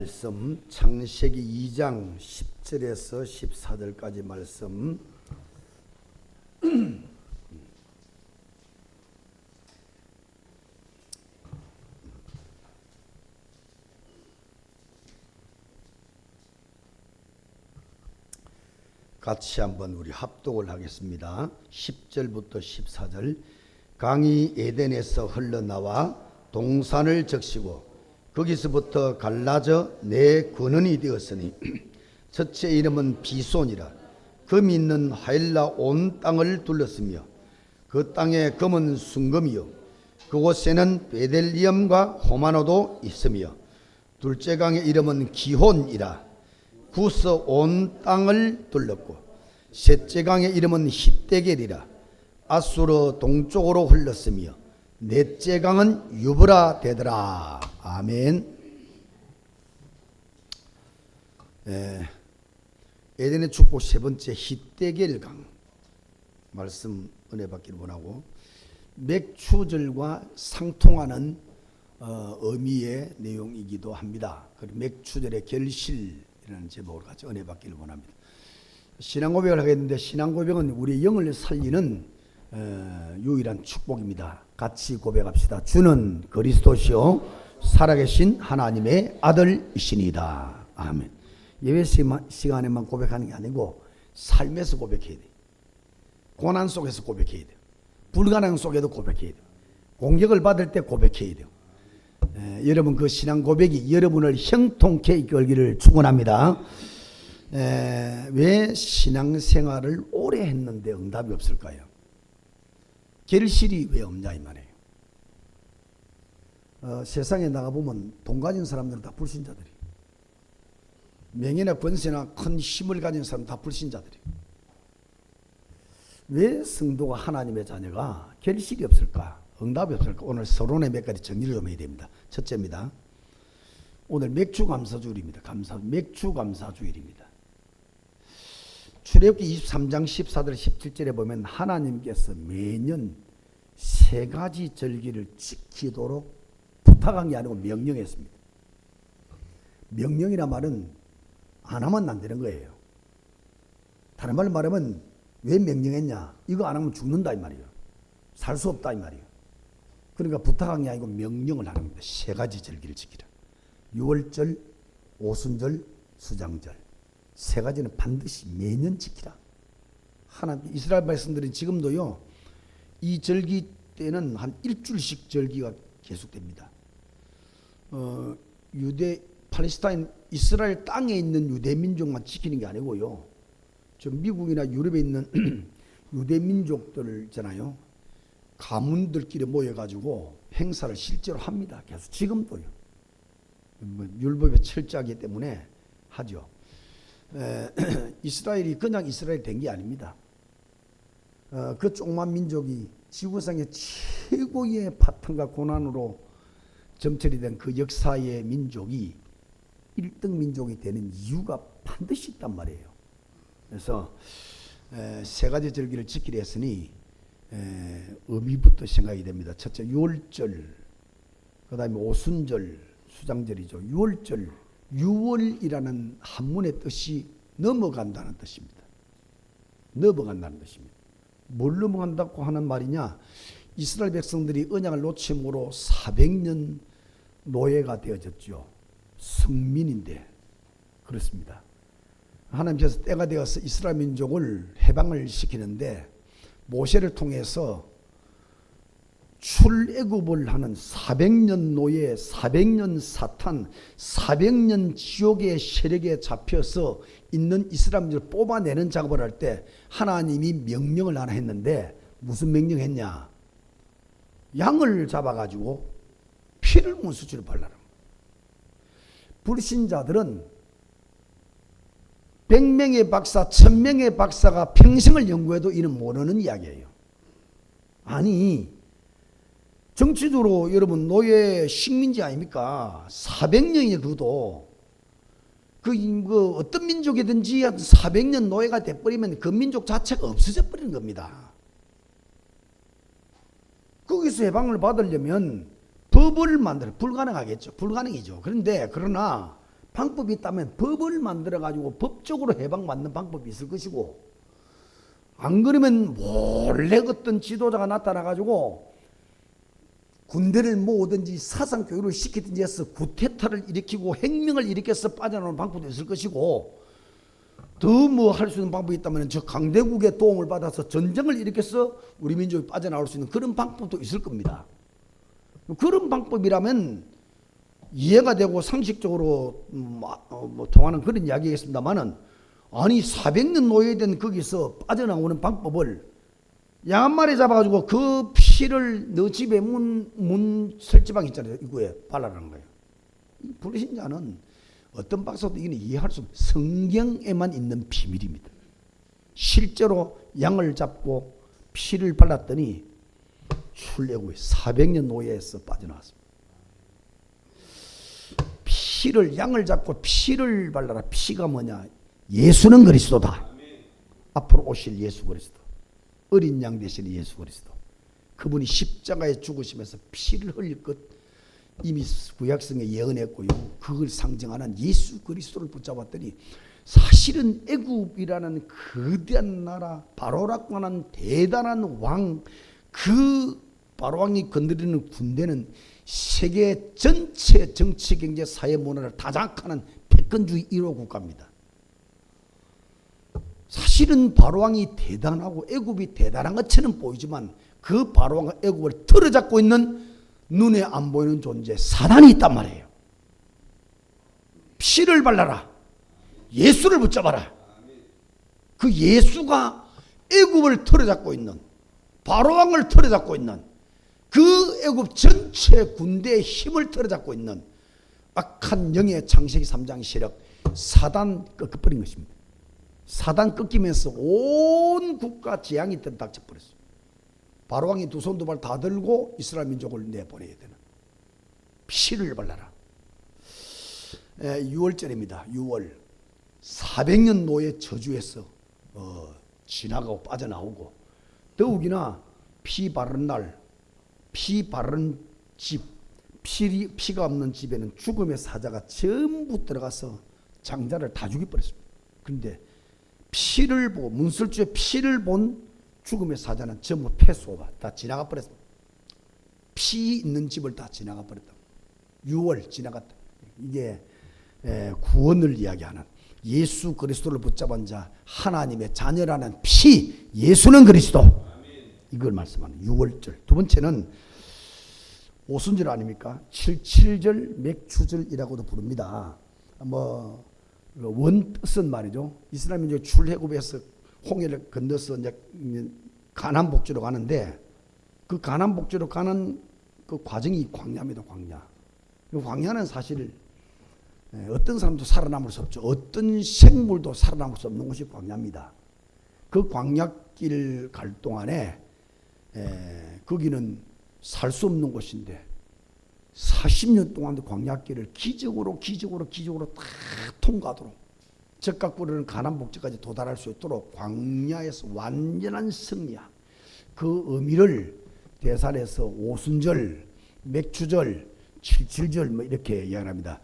말씀 창세기 2장 10절에서 14절까지 말씀 같이 한번 우리 합독을 하겠습니다. 10절부터 14절. 강이 에덴에서 흘러나와 동산을 적시고 거기서부터 갈라져 네 근원이 되었으니 첫째 이름은 비손이라. 금이 있는 하일라 온 땅을 둘렀으며 그 땅에 금은 순금이요 그곳에는 베델리엄과 호마노도 있으며 둘째 강의 이름은 기혼이라. 구서 온 땅을 둘렀고 셋째 강의 이름은 힙데겔이라. 아수르 동쪽으로 흘렀으며 넷째 강은 유브라 되더라. 아멘. 에덴의 축복 세 번째 힙데겔 강 말씀 은혜 받기를 원하고, 맥추절과 상통하는 의미의 내용이기도 합니다. 그리고 맥추절의 결실이라는 제목으로 같이 은혜 받기를 원합니다. 신앙 고백을 하겠는데, 신앙 고백은 우리의 영을 살리는 유일한 축복입니다. 같이 고백합시다. 주는 그리스도시요 살아계신 하나님의 아들이시니다. 아멘. 예배 시간에만 고백하는 게 아니고 삶에서 고백해야 돼요. 고난 속에서 고백해야 돼요. 불가능 속에도 고백해야 돼요. 공격을 받을 때 고백해야 돼요. 여러분 그 신앙 고백이 여러분을 형통케 이끌기를 축원합니다. 왜 신앙생활을 오래 했는데 응답이 없을까요? 결실이 왜 없냐 이 말이에요. 세상에 나가보면 돈 가진 사람들은 다 불신자들이, 명예나 권세나 큰 힘을 가진 사람은 다 불신자들이. 왜 성도가 하나님의 자녀가 결실이 없을까? 응답이 없을까? 오늘 서론의 몇 가지 정리를 좀 해야 됩니다. 첫째입니다. 오늘 맥주감사주일입니다. 맥주감사주일입니다. 출애굽기 23장 14절 17절에 보면 하나님께서 매년 세 가지 절기를 지키도록 부탁한 게 아니고 명령했습니다. 명령이란 말은 안 하면 안 되는 거예요. 다른 말로 말하면 왜 명령했냐? 이거 안 하면 죽는다 이 말이에요. 살 수 없다 이 말이에요. 그러니까 부탁한 게 아니고 명령을 하는 겁니다. 세 가지 절기를 지키라. 유월절, 오순절, 수장절. 세 가지는 반드시 매년 지키라. 하나님, 이스라엘 백성들은 지금도요, 이 절기 때는 한 일주일씩 절기가 계속됩니다. 팔레스타인, 이스라엘 땅에 있는 유대 민족만 지키는 게 아니고요. 저 미국이나 유럽에 있는 유대 민족들 있잖아요. 가문들끼리 모여가지고 행사를 실제로 합니다. 계속 지금도요. 율법의 철저하기 때문에 하죠. 이스라엘이 그냥 이스라엘이 된 게 아닙니다. 그 조그만 민족이 지구상의 최고의 파탄과 고난으로 점철이 된 그 역사의 민족이 1등 민족이 되는 이유가 반드시 있단 말이에요. 그래서 세 가지 절기를 지키려 했으니 의미부터 생각이 됩니다. 첫째 유월절, 그 다음에 오순절, 수장절이죠. 유월절, 유월이라는 한문의 뜻이 넘어간다는 뜻입니다. 넘어간다는 뜻입니다. 뭘 넘어간다고 하는 말이냐? 이스라엘 백성들이 언약을 놓침으로 400년 노예가 되어졌죠. 성민인데 그렇습니다. 하나님께서 때가 되어서 이스라엘 민족을 해방을 시키는데 모세를 통해서 출애굽을 하는 400년 노예, 400년 사탄, 400년 지옥의 세력에 잡혀서 있는 이스라엘민족을 뽑아내는 작업을 할 때 하나님이 명령을 하나 했는데 무슨 명령했냐? 양을 잡아가지고 피를 문수치를 발라라. 불신자들은 100명의 박사, 1000명의 박사가 평생을 연구해도 이는 모르는 이야기예요. 아니, 정치적으로 여러분 노예 식민지 아닙니까? 400년이 그도 그 어떤 민족이든지 400년 노예가 돼버리면 그 민족 자체가 없어져 버리는 겁니다. 거기서 해방을 받으려면 법을 만들어 불가능하겠죠. 불가능이죠. 그러나 방법이 있다면 법을 만들어 가지고 법적으로 해방받는 방법이 있을 것이고, 안 그러면 몰래 어떤 지도자가 나타나 가지고 군대를 모으든지 사상 교육을 시키든지 해서 구테타를 일으키고 혁명을 일으켜서 빠져나오는 방법도 있을 것이고, 더 뭐 할 수 있는 방법이 있다면 저 강대국의 도움을 받아서 전쟁을 일으켜서 우리 민족이 빠져나올 수 있는 그런 방법도 있을 겁니다. 그런 방법이라면 이해가 되고 상식적으로 뭐 통하는 그런 이야기겠습니다만은, 아니 400년 노예된 거기서 빠져나오는 방법을 양 한 마리 잡아가지고 그 피를 너 집에 문 설지방 있잖아요, 이거에 발라라는 거예요. 불신자는 어떤 박사도 이건 이해할 수 없어요. 성경에만 있는 비밀입니다. 실제로 양을 잡고 피를 발랐더니 출애굽의 400년 노예에서 빠져나왔습니다. 양을 잡고 피를 발라라. 피가 뭐냐? 예수는 그리스도다. 앞으로 오실 예수 그리스도, 어린 양 되시는 예수 그리스도, 그분이 십자가에 죽으시면서 피를 흘릴 것 이미 구약성에 예언했고요. 그걸 상징하는 예수 그리스도를 붙잡았더니 사실은 애굽이라는 거대한 나라, 바로라고 하는 대단한 왕, 그 바로왕이 건드리는 군대는 세계 전체 정치, 경제, 사회, 문화를 다장하는 패권주의 1호 국가입니다. 사실은 바로왕이 대단하고 애굽이 대단한 것처럼 보이지만 그 바로왕과 애굽을 틀어잡고 있는 눈에 안 보이는 존재 사단이 있단 말이에요. 피를 발라라. 예수를 붙잡아라. 그 예수가 애굽을 틀어잡고 있는, 바로왕을 틀어잡고 있는, 그 애굽 전체 군대의 힘을 틀어잡고 있는 악한 영의 창세기 3장 세력 사단 꺾어버린 것입니다. 사단 꺾이면서 온 국가 재앙이 닥쳐버렸어요. 바로왕이 두 손 두 발 다 들고 이스라엘 민족을 내보내야 되는, 피를 발라라. 6월절입니다. 6월 400년 노예 저주에서 지나가고 빠져나오고, 더욱이나 피 바른 날, 피 바른 집, 피가 없는 집에는 죽음의 사자가 전부 들어가서 장자를 다 죽여버렸습니다. 그런데 피를 보고, 문설주에 피를 본 죽음의 사자는 전부 폐소가 다 지나가 버렸습니다. 피 있는 집을 다 지나가 버렸다. 6월 지나갔다. 이게 구원을 이야기하는, 예수 그리스도를 붙잡은 자, 하나님의 자녀라는 피, 예수는 그리스도, 이걸 말씀하는 6월절. 두 번째는 오순절 아닙니까? 77절 맥추절이라고도 부릅니다. 원 뜻은 말이죠. 이스라엘 민족이 출애굽에서 홍해를 건너서 이제 가나안 복지로 가는데, 그 가나안 복지로 가는 그 과정이 광야입니다. 광야. 그 광야는 사실 어떤 사람도 살아남을 수 없죠. 어떤 생물도 살아남을 수 없는 곳이 광야입니다. 그 광야길 갈 동안에 거기는 살 수 없는 곳인데 40년 동안 광야길을 기적으로 다 통과하도록, 적각 부르는 가나안 복지까지 도달할 수 있도록 광야에서 완전한 승리야. 그 의미를 대살에서 오순절, 맥추절, 77절 뭐 이렇게 이야기합니다.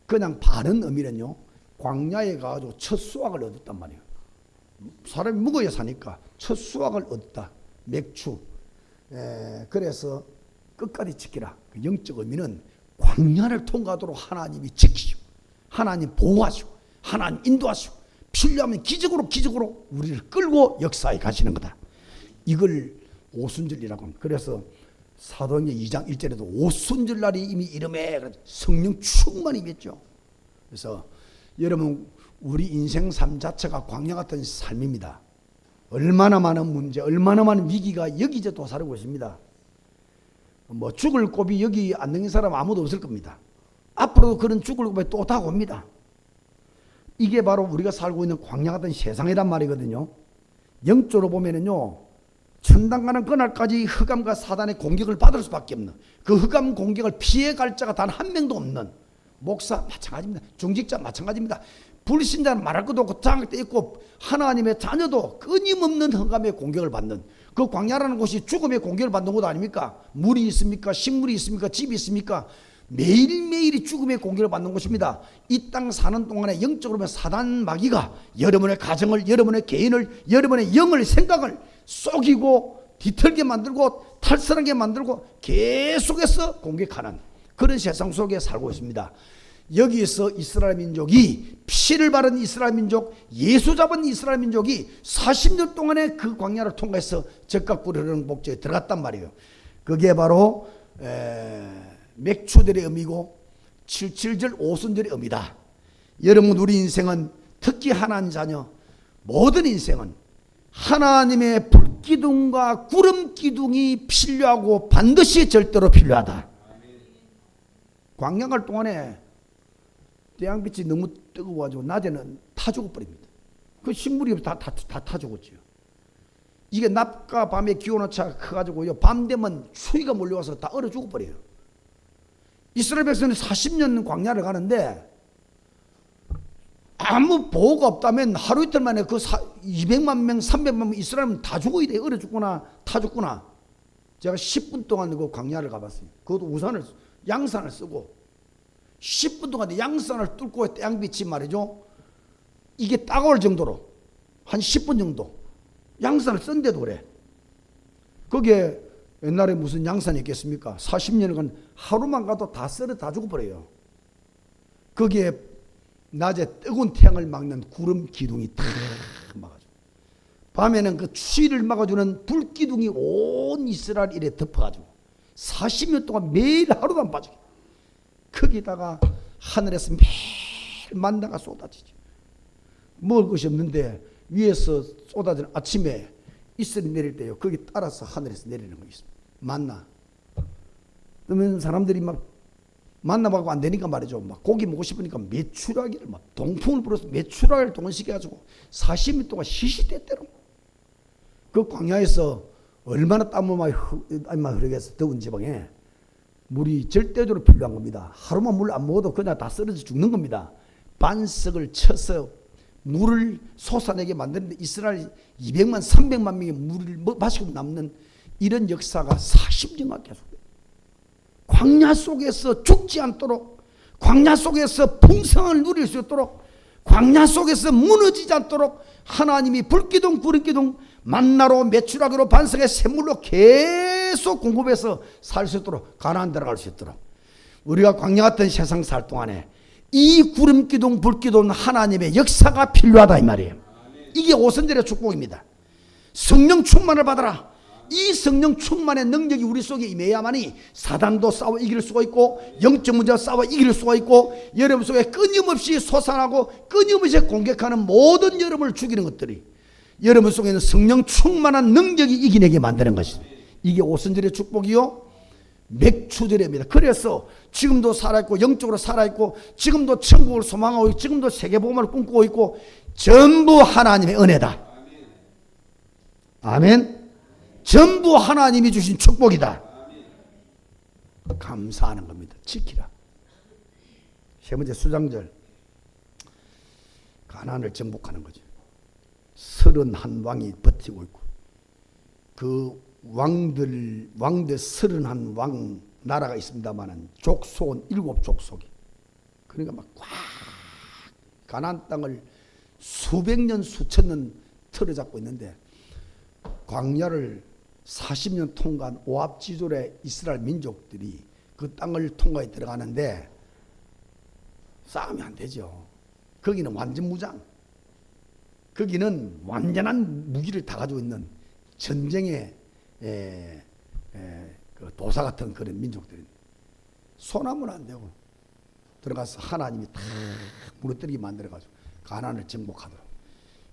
그냥 바른 의미는요, 광야에 가서 첫 수확을 얻었단 말이에요. 사람이 먹어야 사니까 첫 수확을 얻었다. 맥추. 그래서 끝까지 지키라. 그 영적 의미는 광야를 통과하도록 하나님이 지키시고, 하나님 보호하시고, 하나님 인도하시고, 필요하면 기적으로 우리를 끌고 역사에 가시는 거다. 이걸 오순절이라고 합니다. 그래서 사도행전 2장 1절에도 오순절 날이 이미 이름에 성령 충만히 임했죠. 그래서 여러분, 우리 인생 삶 자체가 광야 같은 삶입니다. 얼마나 많은 문제, 얼마나 많은 위기가 여기저기 도사리고 있습니다. 뭐 죽을 곱이 여기 안 넘긴 사람 아무도 없을 겁니다. 앞으로도 그런 죽을 곱이 또 다가옵니다. 이게 바로 우리가 살고 있는 광야 같은 세상이란 말이거든요. 영적으로 보면은요, 천당 가는 그날까지 흑암과 사단의 공격을 받을 수밖에 없는, 그 흑암 공격을 피해갈 자가 단 한 명도 없는, 목사 마찬가지입니다. 중직자 마찬가지입니다. 불신자는 말할 것도 없고 장학도 있고 하나님의 자녀도 끊임없는 흑암의 공격을 받는, 그 광야라는 곳이 죽음의 공격을 받는 곳 아닙니까? 물이 있습니까? 식물이 있습니까? 집이 있습니까? 매일매일이 죽음의 공격을 받는 곳입니다. 이 땅 사는 동안에 영적으로 보면 사단 마귀가 여러분의 가정을, 여러분의 개인을, 여러분의 영을, 생각을 속이고 뒤틀게 만들고 탈선하게 만들고 계속해서 공격하는 그런 세상 속에 살고 있습니다. 여기에서 이스라엘 민족이, 피를 바른 이스라엘 민족, 예수 잡은 이스라엘 민족이 40년 동안에 그 광야를 통과해서 적과 꿀을 흐르는 목적에 들어갔단 말이에요. 그게 바로 맥추절의 의미고 77절 오순절의 의미다. 여러분, 우리 인생은 특히 하나님 자녀, 모든 인생은 하나님의 불기둥과 구름기둥이 필요하고 반드시 절대로 필요하다. 광야 갈 동안에 태양빛이 너무 뜨거워가지고 낮에는 타 죽어버립니다. 그 식물이 다 타 죽었지요. 이게 낮과 밤의 기온차가 커가지고요, 밤 되면 추위가 몰려와서 다 얼어 죽어버려요. 이스라엘 백성은 40년 광야를 가는데 아무 보호가 없다면 하루 이틀 만에 그 200만 명, 300만 명 이스라엘은 다 죽어야 돼. 얼어 죽거나 타 죽거나. 제가 10분 동안 그 광야를 가봤어요. 그것도 우산을, 양산을 쓰고 10분 동안 양산을 뚫고 태양빛이 말이죠, 이게 따가울 정도로 한 10분 정도 양산을 쓴데도 그래. 거기에 옛날에 무슨 양산이 있겠습니까? 40년간 하루만 가도 다 썰어 다 죽어버려요. 거기에 낮에 뜨거운 태양을 막는 구름 기둥이 탁 막아주고, 밤에는 그 추위를 막아주는 불 기둥이 온 이스라엘 일에 덮어가지고 40년 동안 매일 하루도 안 빠지게, 거기다가 하늘에서 매일 만나가 쏟아지죠. 먹을 것이 없는데 위에서 쏟아지는 아침에 이슬이 내릴 때요, 거기 따라서 하늘에서 내리는 거 있습니다. 만나. 그러면 사람들이 막 만나봐도 안 되니까 말이죠, 막 고기 먹고 싶으니까 메추라기를 막 동풍을 불어서 메추라기를 동원시켜가지고 40년 동안 시시때때로 그 광야에서 얼마나 땀을 많이 흐르겠어. 더운 지방에 물이 절대적으로 필요한 겁니다. 하루만 물 안 먹어도 그냥 다 쓰러져 죽는 겁니다. 반석을 쳐서 물을 솟아내게 만드는데 이스라엘 200만 300만 명의 물을 마시고 남는 이런 역사가 40년간 계속돼요. 광야 속에서 죽지 않도록, 광야 속에서 풍성을 누릴 수 있도록, 광야 속에서 무너지지 않도록 하나님이 불기둥 구름기둥 만나로 메추라기로 반석의 샘물로 계속 공급해서 살 수 있도록, 가나안 들어갈 수 있도록, 우리가 광야 같은 세상 살 동안에 이 구름기둥 불기둥 하나님의 역사가 필요하다 이 말이에요. 이게 오순절의 축복입니다. 성령 충만을 받아라. 이 성령 충만의 능력이 우리 속에 임해야만이 사단도 싸워 이길 수가 있고, 영적 문제와 싸워 이길 수가 있고, 여러분 속에 끊임없이 솟아나고 끊임없이 공격하는 모든 여러분을 죽이는 것들이 여러분 속에 있는 성령 충만한 능력이 이겨내게 만드는 것입니다. 이게 오순절의 축복이요, 맥추절입니다. 그래서 지금도 살아있고, 영적으로 살아있고, 지금도 천국을 소망하고 있고, 지금도 세계복음을 꿈꾸고 있고, 전부 하나님의 은혜다. 아멘. 전부 하나님이 주신 축복이다. 감사하는 겁니다. 지키라. 세 번째 수장절, 가나안을 정복하는 거죠. 31왕이 버티고 있고, 그 왕들 31왕 나라가 있습니다만은 족속은 7족속이, 그러니까 막 꽉 가나안 땅을 수백 년 수천 년 틀어잡고 있는데, 광야를 40년 통과한 오합지졸의 이스라엘 민족들이 그 땅을 통과해 들어가는데 싸움이 안 되죠. 거기는 완전 무장, 거기는 완전한 무기를 다 가지고 있는 전쟁의 그 도사 같은 그런 민족들이 손하면 안 되고 들어가서 하나님이 다 무너뜨리게 만들어가지고 가나안을 정복하도록.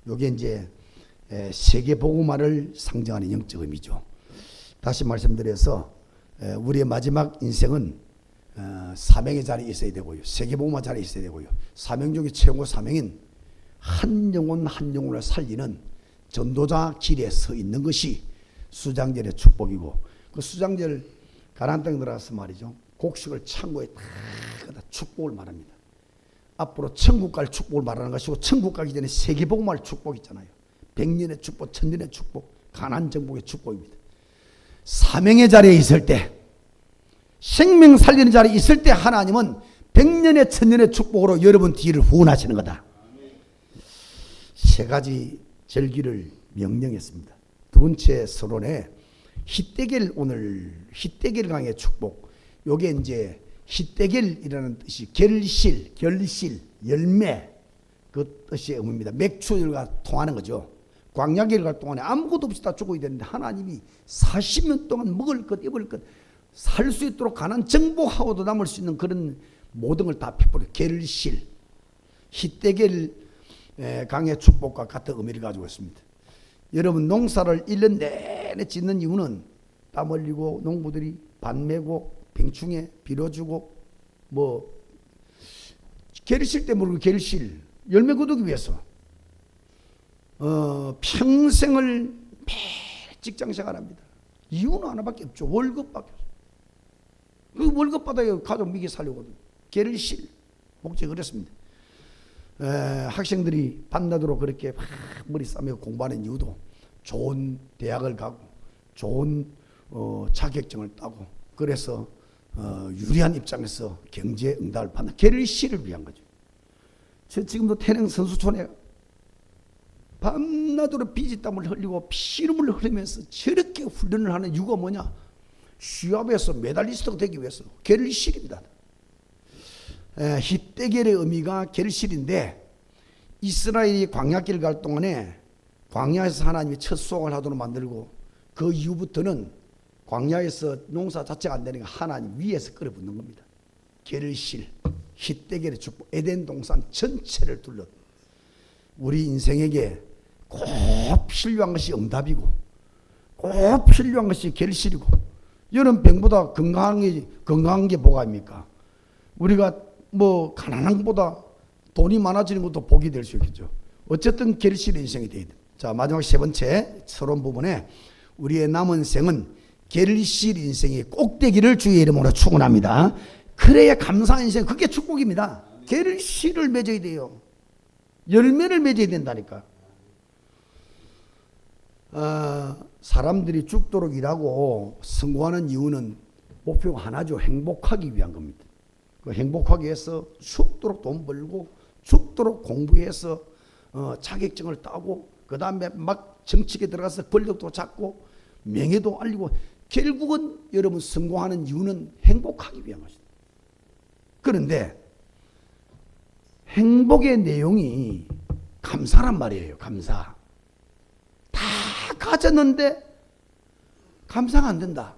이게 이제 세계복음화를 상징하는 영적 의미죠. 다시 말씀드려서 우리의 마지막 인생은 사명의 자리에 있어야 되고요, 세계복음화 자리에 있어야 되고요, 사명 중에 최고 사명인 한 영혼 한 영혼을 살리는 전도자 길에 서 있는 것이 수장절의 축복이고, 그 수장절 가나안 땅에 들어가서 말이죠, 곡식을 창고에 다 축복을 말합니다. 앞으로 천국 갈 축복을 말하는 것이고, 천국 가기 전에 세계복음화의 축복 있잖아요. 100년의 축복, 1000년의 축복, 가나안 정복의 축복입니다. 사명의 자리에 있을 때 생명 살리는 자리 있을 때 하나님은 100년의 1000년의 축복으로 여러분 뒤를 후원하시는 거다. 세 가지 절기를 명령했습니다. 두 번째 서론에 히데겔, 오늘 히데겔 강의 축복. 요게 이제 히데겔이라는 뜻이 결실, 열매, 그 뜻의 의미입니다. 맥주들과 통하는 거죠. 광야길과 동안에 아무것도 없이 다 죽어야 되는데 하나님이 40년 동안 먹을 것, 입을 것, 살 수 있도록 가난 정복하고도 남을 수 있는 그런 모든 걸 다 베풀어 결실, 히데겔 강의 축복과 같은 의미를 가지고 있습니다. 여러분, 농사를 1년 내내 짓는 이유는 땀 흘리고 농부들이 밭 메고 병충해 빌어주고 뭐 결실 때문에 결실 열매 거두기 위해서 평생을 매일 직장 생활합니다. 이유는 하나밖에 없죠. 월급밖에 없어요. 그 월급 받아야 가족 먹여 살려거든요. 결실 목적이 그렇습니다. 학생들이 밤낮으로 그렇게 막 머리 싸매고 공부하는 이유도 좋은 대학을 가고 좋은 자격증을 따고 그래서 유리한 입장에서 경제 응답을 받는 결실을 위한 거죠. 저 지금도 태릉 선수촌에 밤낮으로 비지땀을 흘리고 피눈물을 흘리면서 저렇게 훈련을 하는 이유가 뭐냐? 시합에서 메달리스트가 되기 위해서 결실입니다. 히데겔의 의미가 결실인데 이스라엘이 광야길 갈 동안에 광야에서 하나님이 첫 수확을 하도록 만들고 그 이후부터는 광야에서 농사 자체가 안 되니까 하나님 위에서 끌어붙는 겁니다. 결실, 히데겔의 축복, 에덴 동산 전체를 둘러 우리 인생에게 꼭 필요한 것이 응답이고 꼭 필요한 것이 결실이고 여러분 병보다 건강한 게 뭐가 입니까? 우리가 뭐 가난한 것보다 돈이 많아지는 것도 복이 될 수 있겠죠. 어쨌든 결실의 인생이 돼야 돼. 자, 마지막 세 번째 서론 부분에 우리의 남은 생은 결실 인생이 꼭 되기를 주의 이름으로 축원합니다. 그래야 감사한 인생, 그게 축복입니다. 결실을 맺어야 돼요. 열매를 맺어야 된다니까. 사람들이 죽도록 일하고 성공하는 이유는 목표가 하나죠. 행복하기 위한 겁니다. 그 행복하기 위해서 죽도록 돈 벌고 죽도록 공부해서 자격증을 따고 그 다음에 막 정치에 들어가서 권력도 잡고 명예도 알리고 결국은 여러분 성공하는 이유는 행복하기 위한 것이다. 그런데 행복의 내용이 감사란 말이에요. 감사. 다 가졌는데 감사가 안 된다.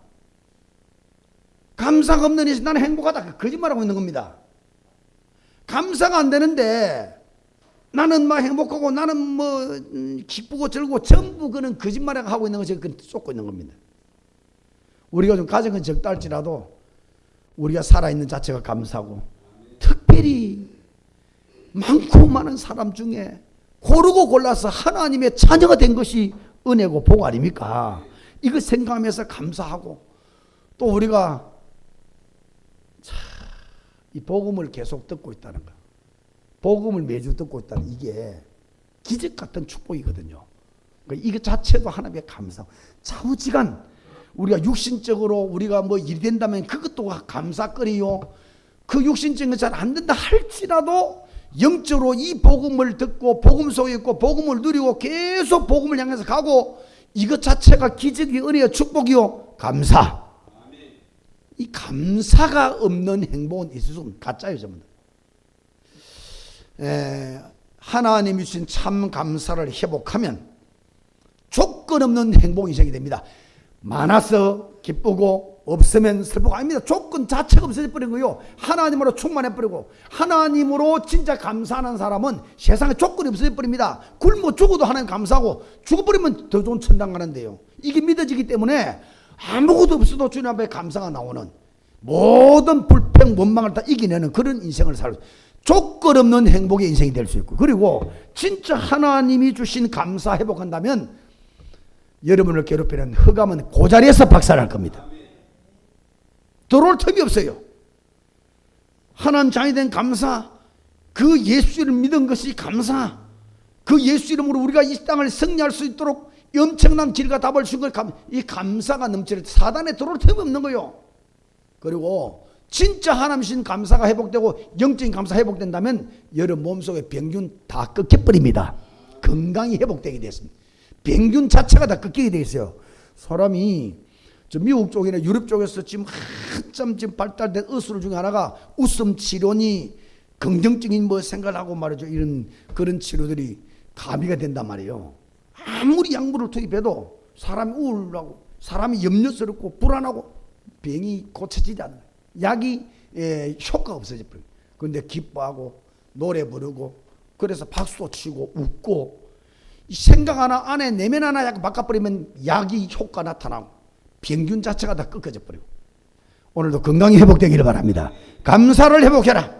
감사가 없는 이상 나는 행복하다. 거짓말하고 있는 겁니다. 감사가 안 되는데 나는 막 행복하고 나는 뭐 기쁘고 즐거워 전부 그는 거짓말을 하고 있는 것이 그건 쏟고 있는 겁니다. 우리가 좀 가정은 적다 할지라도 우리가 살아있는 자체가 감사고 특별히 많고 많은 사람 중에 고르고 골라서 하나님의 자녀가 된 것이 은혜고 복 아닙니까? 이거 생각하면서 감사하고 또 우리가 이 복음을 계속 듣고 있다는 거, 복음을 매주 듣고 있다는 이게 기적 같은 축복이거든요. 그러니까 이거 자체도 하나님의 감사. 좌우지간 우리가 육신적으로 우리가 뭐 일이 된다면 그것도 감사거리요. 그 육신적인 거 잘 안 된다 할지라도 영적으로 이 복음을 듣고 복음 속에 있고 복음을 누리고 계속 복음을 향해서 가고 이것 자체가 기적이 은혜의 축복이요. 감사. 이 감사가 없는 행복은 있을 수 없는 가짜예요. 전부 다. 하나님이 주신 참 감사를 회복하면 조건 없는 행복 인생이 됩니다. 많아서 기쁘고 없으면 슬프고 아닙니다. 조건 자체가 없어져 버린 거예요. 하나님으로 충만해 버리고 하나님으로 진짜 감사하는 사람은 세상에 조건이 없어져 버립니다. 굶어 죽어도 하나님 감사하고 죽어버리면 더 좋은 천당 가는데요. 이게 믿어지기 때문에 아무것도 없어도 주님 앞에 감사가 나오는 모든 불평 원망을 다 이겨내는 그런 인생을 살고 조건 없는 행복의 인생이 될 수 있고 그리고 진짜 하나님이 주신 감사 회복한다면 여러분을 괴롭히는 흑암은 그 자리에서 박살날 겁니다. 들어올 틈이 없어요. 하나님 자녀 된 감사, 그 예수를 믿은 것이 감사, 그 예수 이름으로 우리가 이 땅을 승리할 수 있도록 엄청난 길과 답을 준 걸 이 감사가 넘치는 사단에 들어올 틈이 없는 거예요. 그리고 진짜 하나님신 감사가 회복되고 영적인 감사 회복된다면 여러분 몸속에 병균 다 끊겨버립니다. 건강이 회복되게 됐습니다. 병균 자체가 다 끊기게 돼 있어요. 사람이 저 미국 쪽이나 유럽 쪽에서 지금 한참 지금 발달된 의술 중에 하나가 웃음 치료니 긍정적인 뭐 생각을 하고 말이죠. 이런 그런 치료들이 가미가 된단 말이에요. 아무리 약물을 투입해도 사람이 우울하고 사람이 염려스럽고 불안하고 병이 고쳐지지 않아요. 약이 효과가 없어져 버려요. 그런데 기뻐하고 노래 부르고 그래서 박수도 치고 웃고 생각 하나 안에 내면 하나 약 바꿔버리면 약이 효과 나타나고 병균 자체가 다 꺾어져 버리고 오늘도 건강이 회복되기를 바랍니다. 감사를 회복해라.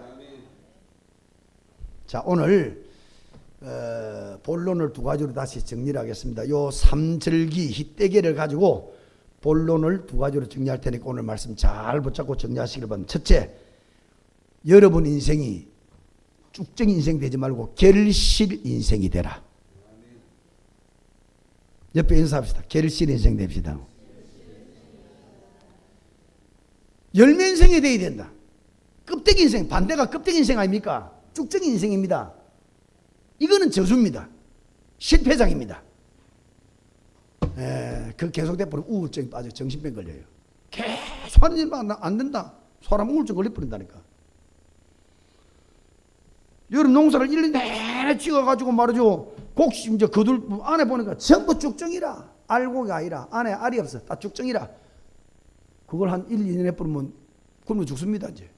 자, 오늘 본론을 두 가지로 다시 정리를 하겠습니다. 요 삼절기 희대기를 가지고 본론을 두 가지로 정리할 테니까 오늘 말씀 잘 붙잡고 정리하시길 바랍니다. 첫째, 여러분 인생이 쭉정이 인생 되지 말고 결실 인생이 되라. 옆에 인사합시다. 결실 인생 됩시다. 열매 인생이 되어야 된다. 껍데기 인생, 반대가 껍데기 인생 아닙니까? 쭉정이 인생입니다. 이거는 저주입니다. 실패장입니다. 그 계속돼 버리면 우울증이 빠져 정신병 걸려요. 계속 하는 일만 안 된다. 사람 우울증 걸려버린다니까. 여름 농사를 1년 내내 찍어가지고 말이죠. 곡식 이제 그들 안에 보니까 전부 쭉정이라. 알고가 아니라 안에 알이 없어. 다 쭉정이라. 그걸 한 1, 2년 해버리면 굶어 죽습니다. 이제.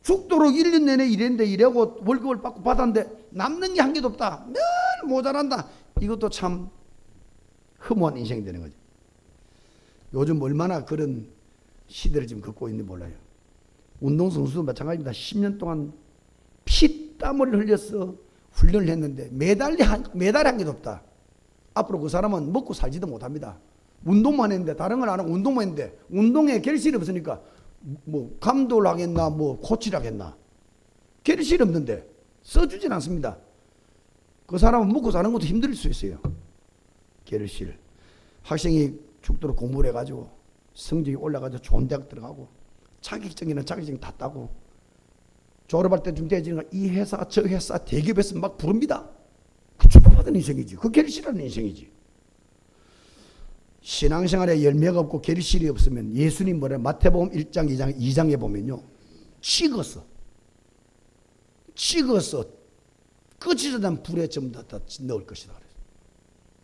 죽도록 1년 내내 일했는데 일하고 월급을 받고 받았는데 남는 게 한 개도 없다. 늘 모자란다. 이것도 참 허무한 인생이 되는 거죠. 요즘 얼마나 그런 시대를 지금 겪고 있는지 몰라요. 운동선수도 마찬가지입니다. 10년 동안 피땀을 흘려서 훈련을 했는데 메달이 한 개도 없다. 앞으로 그 사람은 먹고 살지도 못합니다. 운동만 했는데 다른 걸 안 하고 운동만 했는데 운동에 결실이 없으니까 뭐 감독을 하겠나 뭐 코치를 하겠나 결실이 없는데 써주진 않습니다. 그 사람은 먹고 사는 것도 힘들 수 있어요. 결실. 학생이 죽도록 공부를 해가지고 성적이 올라가서 좋은 대학 들어가고 자격증이나 자격증 다 따고 졸업할 때쯤 되지는 이 회사 저 회사 대기업에서 막 부릅니다. 그 축복받은 인생이지. 그 결실하는 인생이지. 신앙생활에 열매가 없고 결실이 없으면 예수님 뭐래 마태복음 1장 2장에 보면요. 찍어서 끝이 난 불에 전부 다 넣을 것이다.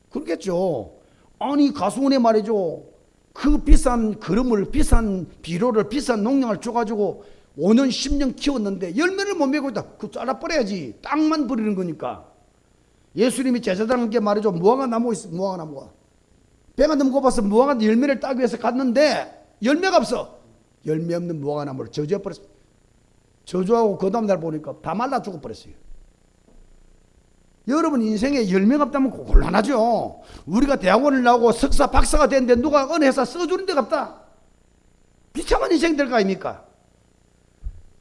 그렇겠죠. 아니 가수원에 말이죠. 그 비싼 그름을 비싼 비료를 비싼 농약을 줘가지고 5년 10년 키웠는데 열매를 못 맺고 있다. 그거 잘라버려야지. 땅만 버리는 거니까. 예수님이 제자들과 함께 말이죠. 무화과 나무 있어. 무화과 나무가. 배가 너무 고파서 무화과 열매를 따기 위해서 갔는데 열매가 없어. 열매 없는 무화과 나무를 저주해버렸어. 저주하고 그 다음날 보니까 다 말라 죽어버렸어요. 여러분 인생에 열매가 없다면 곤란하죠. 우리가 대학원을 나오고 석사 박사가 됐는데 누가 어느 회사 써주는 데가 없다. 비참한 인생 될 거 아닙니까?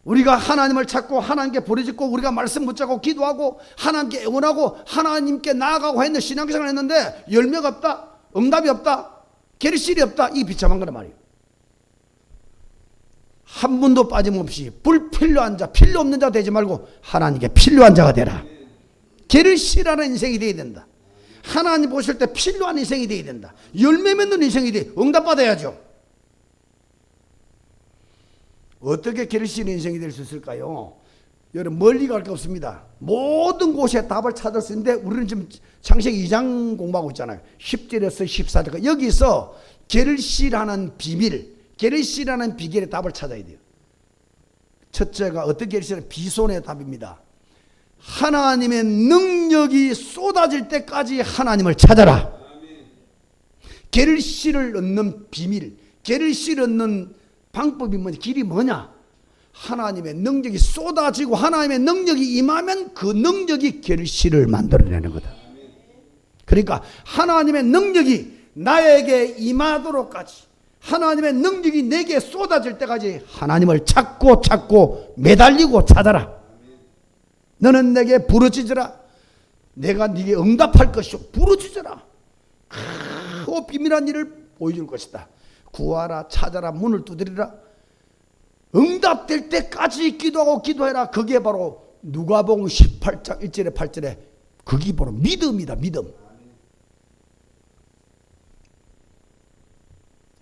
우리가 하나님을 찾고 하나님께 부르짖고 우리가 말씀 붙잡고 기도하고 하나님께 애원하고 하나님께 나아가고 했는데 신앙생활을 했는데 열매가 없다. 응답이 없다. 결실이 없다. 이 비참한 거란 말이에요. 한 분도 빠짐없이 불필요한 자, 필요 없는 자 되지 말고 하나님께 필요한 자가 되라. 결실하는 인생이 되어야 된다. 하나님 보실 때 필요한 인생이 되어야 된다. 열매 맺는 인생이 되어야 응답받아야죠. 어떻게 결실 인생이 될 수 있을까요? 여러분 멀리 갈 거 없습니다. 모든 곳에 답을 찾을 수 있는데 우리는 지금 창세기 2장 공부하고 있잖아요. 10절에서 14절까지 여기서 결실하는 비밀, 결실하는 비결의 답을 찾아야 돼요. 첫째가 어떻게 결실하는 비손의 답입니다. 하나님의 능력이 쏟아질 때까지 하나님을 찾아라. 결실을 얻는 비밀, 결실을 얻는 방법이 뭐냐, 길이 뭐냐? 하나님의 능력이 쏟아지고 하나님의 능력이 임하면 그 능력이 결실을 만들어내는 거다. 그러니까 하나님의 능력이 나에게 임하도록까지 하나님의 능력이 내게 쏟아질 때까지 하나님을 찾고 매달리고 찾아라. 너는 내게 부르짖으라. 내가 네게 응답할 것이요 부르짖으라. 그 비밀한 일을 보여줄 것이다. 구하라, 찾아라, 문을 두드리라. 응답될 때까지 기도하고 기도해라. 그게 바로 누가복음 18장 1절에 8절에 그게 바로 믿음이다. 믿음.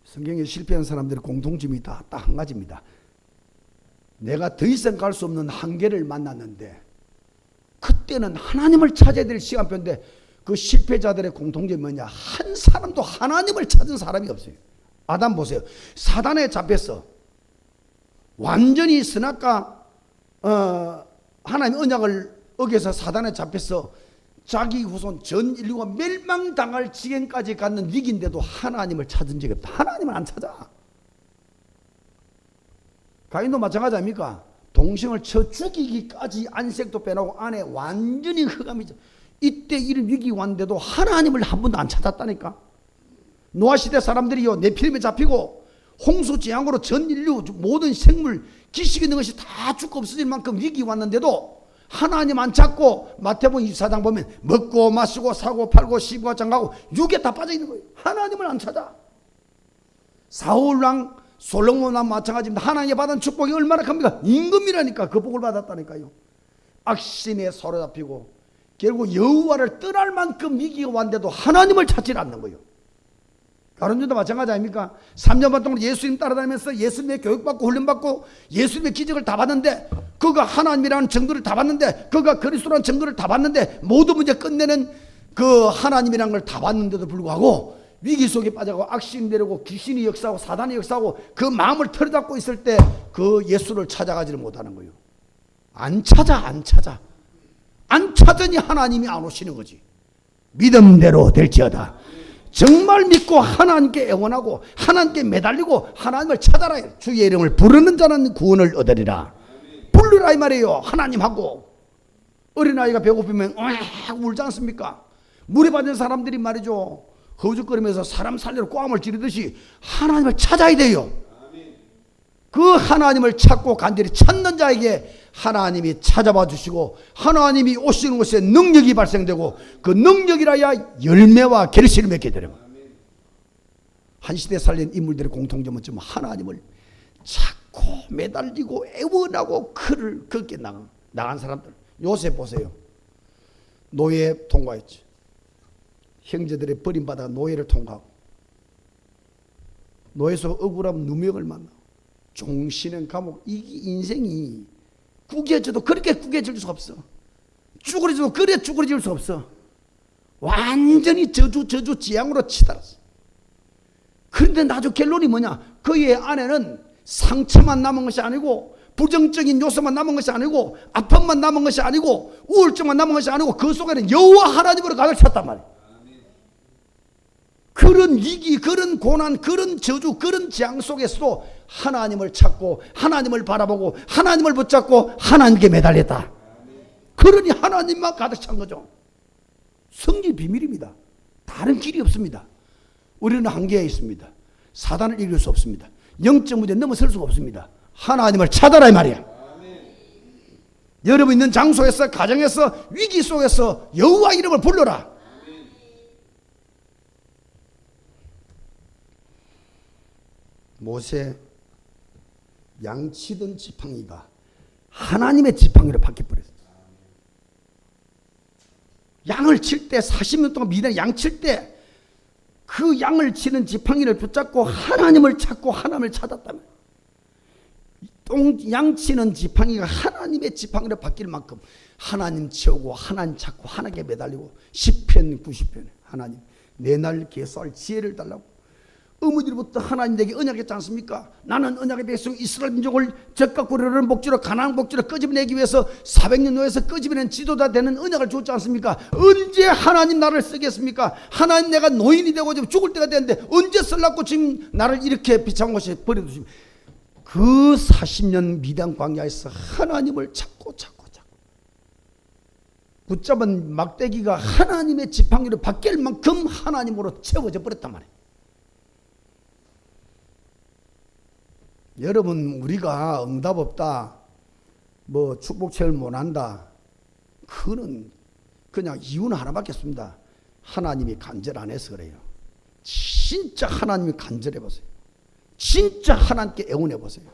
성경에 실패한 사람들의 공통점이 딱 한 가지입니다. 내가 더 이상 갈 수 없는 한계를 만났는데 그때는 하나님을 찾아야 될 시간표인데 그 실패자들의 공통점이 뭐냐? 한 사람도 하나님을 찾은 사람이 없어요. 아담 보세요. 사단에 잡혔어. 완전히 선악과 하나님 언약을 어겨서 사단에 잡혀서 자기 후손 전 인류가 멸망당할 지경까지 갖는 위기인데도 하나님을 찾은 적이 없다. 하나님을 안 찾아. 가인도 마찬가지 아닙니까? 동생을 쳐 죽이기까지 안색도 빼놓고 안에 완전히 흑암이죠. 이때 이런 위기가 왔는데도 하나님을 한 번도 안 찾았다니까. 노아시대 사람들이요 네피림에 잡히고 홍수재앙으로 전 인류 모든 생물 기식 있는 것이 다 죽고 없어질 만큼 위기 왔는데도 하나님 안 찾고 마태복음 24장 보면 먹고 마시고 사고 팔고 시부가 장가고 육에 다 빠져있는 거예요. 하나님을 안 찾아. 사울왕 솔로몬왕 마찬가지입니다. 하나님이 받은 축복이 얼마나 큽니까? 임금이라니까 그 복을 받았다니까요. 악신에 사로잡히고 결국 여호와를 떠날 만큼 위기가 왔는데도 하나님을 찾지 않는 거예요. 가룟유다도 마찬가지 아닙니까? 3년 반 동안 예수님 따라다니면서 예수님의 교육받고 훈련받고 예수님의 기적을 다 받는데 그가 하나님이라는 증거를 다 받는데 그가 그리스도라는 증거를 다 받는데 모든 문제 끝내는 그 하나님이라는 걸 다 받는데도 불구하고 위기 속에 빠져가고 악신이 내려오고 귀신이 역사하고 사단이 역사하고 그 마음을 털어잡고 있을 때 그 예수를 찾아가지를 못하는 거예요. 안 찾으니 하나님이 안 오시는 거지. 믿음대로 될지어다. 정말 믿고 하나님께 애원하고 하나님께 매달리고 하나님을 찾아라. 주의 이름을 부르는 자는 구원을 얻으리라. 부르라 이 말이에요. 하나님하고. 어린아이가 배고프면 울지 않습니까? 물에 빠진 사람들이 말이죠, 허우적거리면서 사람 살리러 꽝을 지르듯이 하나님을 찾아야 돼요. 그 하나님을 찾고 간절히 찾는 자에게 하나님이 찾아봐 주시고 하나님이 오시는 곳에 능력이 발생되고 그 능력이라야 열매와 결실을 맺게 되는 거예요. 한 시대 살린 인물들의 공통점은 좀 하나님을 찾고 매달리고 애원하고 그를 걷게 나간 사람들. 요셉 보세요. 노예 통과했지. 형제들의 버림받아 노예를 통과하고 노예에서 억울함 누명을 만나고 종신은 감옥. 이 인생이 구겨져도 그렇게 구겨질 수 없어. 쭈그러져도 그래 쭈그러질 수 없어. 완전히 저주 지향으로 치달았어. 그런데 나중 결론이 뭐냐? 그의 안에는 상처만 남은 것이 아니고 부정적인 요소만 남은 것이 아니고 아픔만 남은 것이 아니고 우울증만 남은 것이 아니고 그 속에는 여호와 하나님으로 가득 찼단 말이에요. 그런 위기, 그런 고난, 그런 저주, 그런 재앙 속에서도 하나님을 찾고 하나님을 바라보고 하나님을 붙잡고 하나님께 매달렸다. 그러니 하나님만 가득 찬 거죠. 성질 비밀입니다. 다른 길이 없습니다. 우리는 한계에 있습니다. 사단을 이길 수 없습니다. 영적 문제 넘어설 수가 없습니다. 하나님을 찾아라 이 말이야. 여러분 있는 장소에서 가정에서 위기 속에서 여호와 이름을 불러라. 모세 양치던 지팡이가 하나님의 지팡이로 바뀌어버렸어요. 양을 칠 때 40년 동안 미디안 양 칠 때 그 양을 치는 지팡이를 붙잡고 하나님을 찾고 하나님을 찾았다면 양 치는 지팡이가 하나님의 지팡이로 바뀔 만큼 하나님 채우고 하나님 찾고 하나님께 매달리고 시편 90편에 하나님 내 날 계수할 지혜를 달라고 어머니로부터 하나님 내게 언약했지 않습니까? 나는 언약의 백성 이스라엘 민족을 적과 고려를 목지로 가나안 목지로 끄집어내기 위해서 400년 노예에서 끄집어낸 지도자 되는 언약을 줬지 않습니까? 언제 하나님 나를 쓰겠습니까? 하나님 내가 노인이 되고 지금 죽을 때가 됐는데 언제 쓰려고 지금 나를 이렇게 비참한 곳에 버려두십니까? 그 40년 미디안 광야에서 하나님을 찾고 붙잡은 막대기가 하나님의 지팡이로 바뀔 만큼 하나님으로 채워져 버렸단 말이에요. 여러분 우리가 응답 없다, 뭐 축복 체험 못한다, 그는 그냥 이유는 하나밖에 없습니다. 하나님이 간절 안 해서 그래요. 진짜 하나님이 간절해 보세요. 진짜 하나님께 애원해 보세요.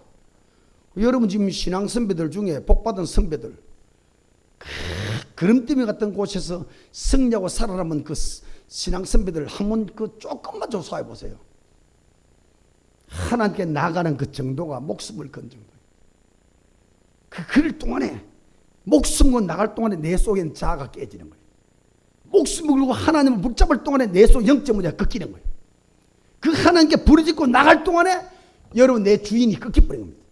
여러분 지금 신앙 선배들 중에 복받은 선배들, 그름더미 같은 곳에서 승리하고 살아남은 그 신앙 선배들 한번 그 조금만 조사해 보세요. 하나님께 나가는 그 정도가 목숨을 건 정도예요. 그럴 동안에 목숨 건 나갈 동안에 내 속에는 자아가 깨지는 거예요. 목숨을 걸고 하나님을 붙잡을 동안에 내 속 영적 문제가 꺾이는 거예요. 그 하나님께 부르짖고 나갈 동안에 여러분 내 주인이 꺾여버린 겁니다.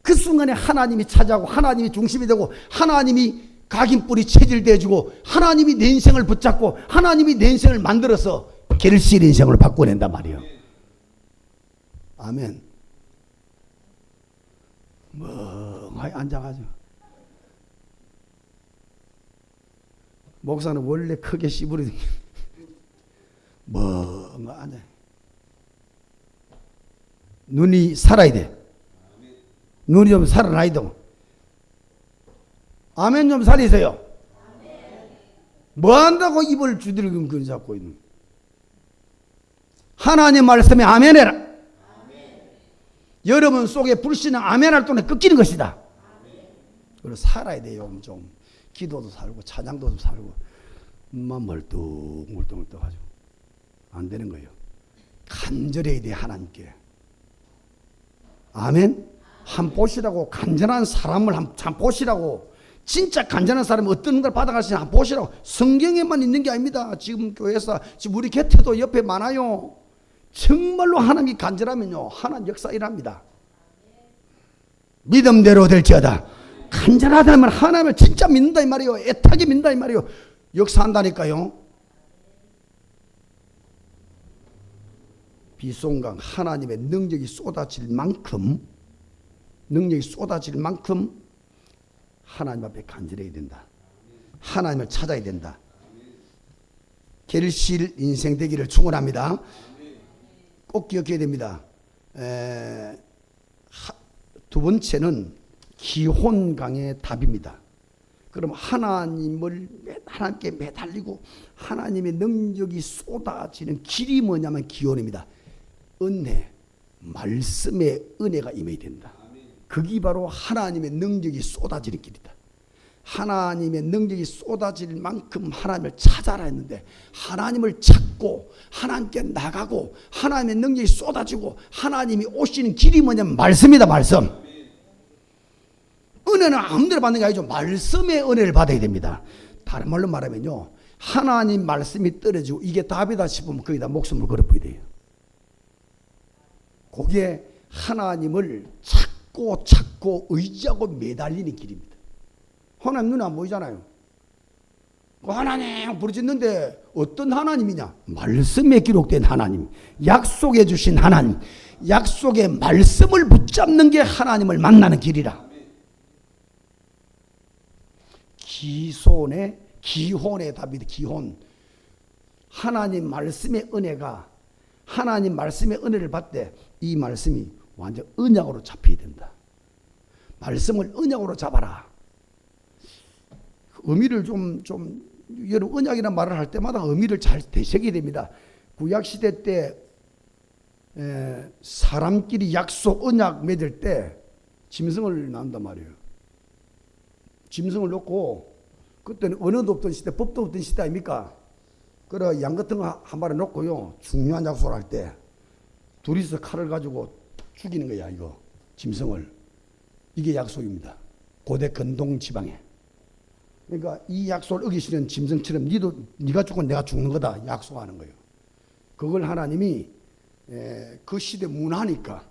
그 순간에 하나님이 차지하고 하나님이 중심이 되고 하나님이 각인뿔이 체질돼주고 하나님이 내 인생을 붙잡고 하나님이 내 인생을 만들어서 결실 인생으로 바꿔낸단 말이에요. 아멘. 멍하니 앉아가지고 목사는 원래 크게 씨부리던 게 멍하니 앉아. 눈이 살아야 돼. 눈이 좀 살아나야 돼. 아멘 좀 살리세요. 뭐 한다고 입을 주들금 잡고 있는. 하나님 말씀에 아멘해라. 여러분 속에 불신은 아멘할 동안에 꺾이는 것이다. 그래서 살아야 돼요. 좀 기도도 살고 찬양도 좀 살고 멀뚱멀뚱 가지고 안 되는 거예요. 간절해야 돼 하나님께. 아멘. 한 보시라고 간절한 사람을 한 보시라고. 진짜 간절한 사람이 어떤 걸 받아가시나 한 보시라고. 성경에만 있는 게 아닙니다. 지금 교회에서 지금 우리 곁에도 옆에 많아요. 정말로 하나님이 간절하면요 하나님 역사 일합니다. 믿음대로 될지어다. 간절하다면 하나님을 진짜 믿는다 이 말이에요. 애타게 믿는다 이 말이에요. 역사한다니까요. 비송강 하나님의 능력이 쏟아질 만큼 하나님 앞에 간절해야 된다. 하나님을 찾아야 된다. 결실 인생 되기를 축원합니다. 꼭 기억해야 됩니다. 두 번째는 기혼강의 답입니다. 그럼 하나님께 매달리고 하나님의 능력이 쏟아지는 길이 뭐냐면 기혼입니다. 은혜, 말씀의 은혜가 임해야 된다. 그게 바로 하나님의 능력이 쏟아지는 길이다. 하나님의 능력이 쏟아질 만큼 하나님을 찾아라 했는데 하나님을 찾고 하나님께 나가고 하나님의 능력이 쏟아지고 하나님이 오시는 길이 뭐냐면 말씀이다. 말씀. 은혜는 아무데나 받는 게 아니죠. 말씀의 은혜를 받아야 됩니다. 다른 말로 말하면요 하나님 말씀이 떨어지고 이게 답이다 싶으면 거기다 목숨을 걸어버려야 돼요. 그게 하나님을 찾고 의지하고 매달리는 길입니다. 하나님 눈에 안 보이잖아요. 그 하나님 부르짖는데 어떤 하나님이냐? 말씀에 기록된 하나님, 약속해 주신 하나님, 약속의 말씀을 붙잡는 게 하나님을 만나는 길이라. 기혼의 답이다. 기혼. 하나님 말씀의 은혜가 하나님 말씀의 은혜를 받되 이 말씀이 완전 언약으로 잡혀야 된다. 말씀을 언약으로 잡아라. 의미를 여러분 언약이라는 말을 할 때마다 의미를 잘 되새겨야 됩니다. 구약시대 때 사람끼리 약속 언약 맺을 때 짐승을 낳는단 말이에요. 짐승을 놓고 그때는 언어도 없던 시대, 법도 없던 시대 아닙니까? 그래 양 같은 거 한 마리 놓고요 중요한 약속을 할 때 둘이서 칼을 가지고 죽이는 거야. 이거 짐승을. 이게 약속입니다. 고대 근동 지방에. 그러니까 이 약속을 어기시는 짐승처럼 네가 죽고 내가 죽는 거다 약속하는 거예요. 그걸 하나님이 그 시대 문화니까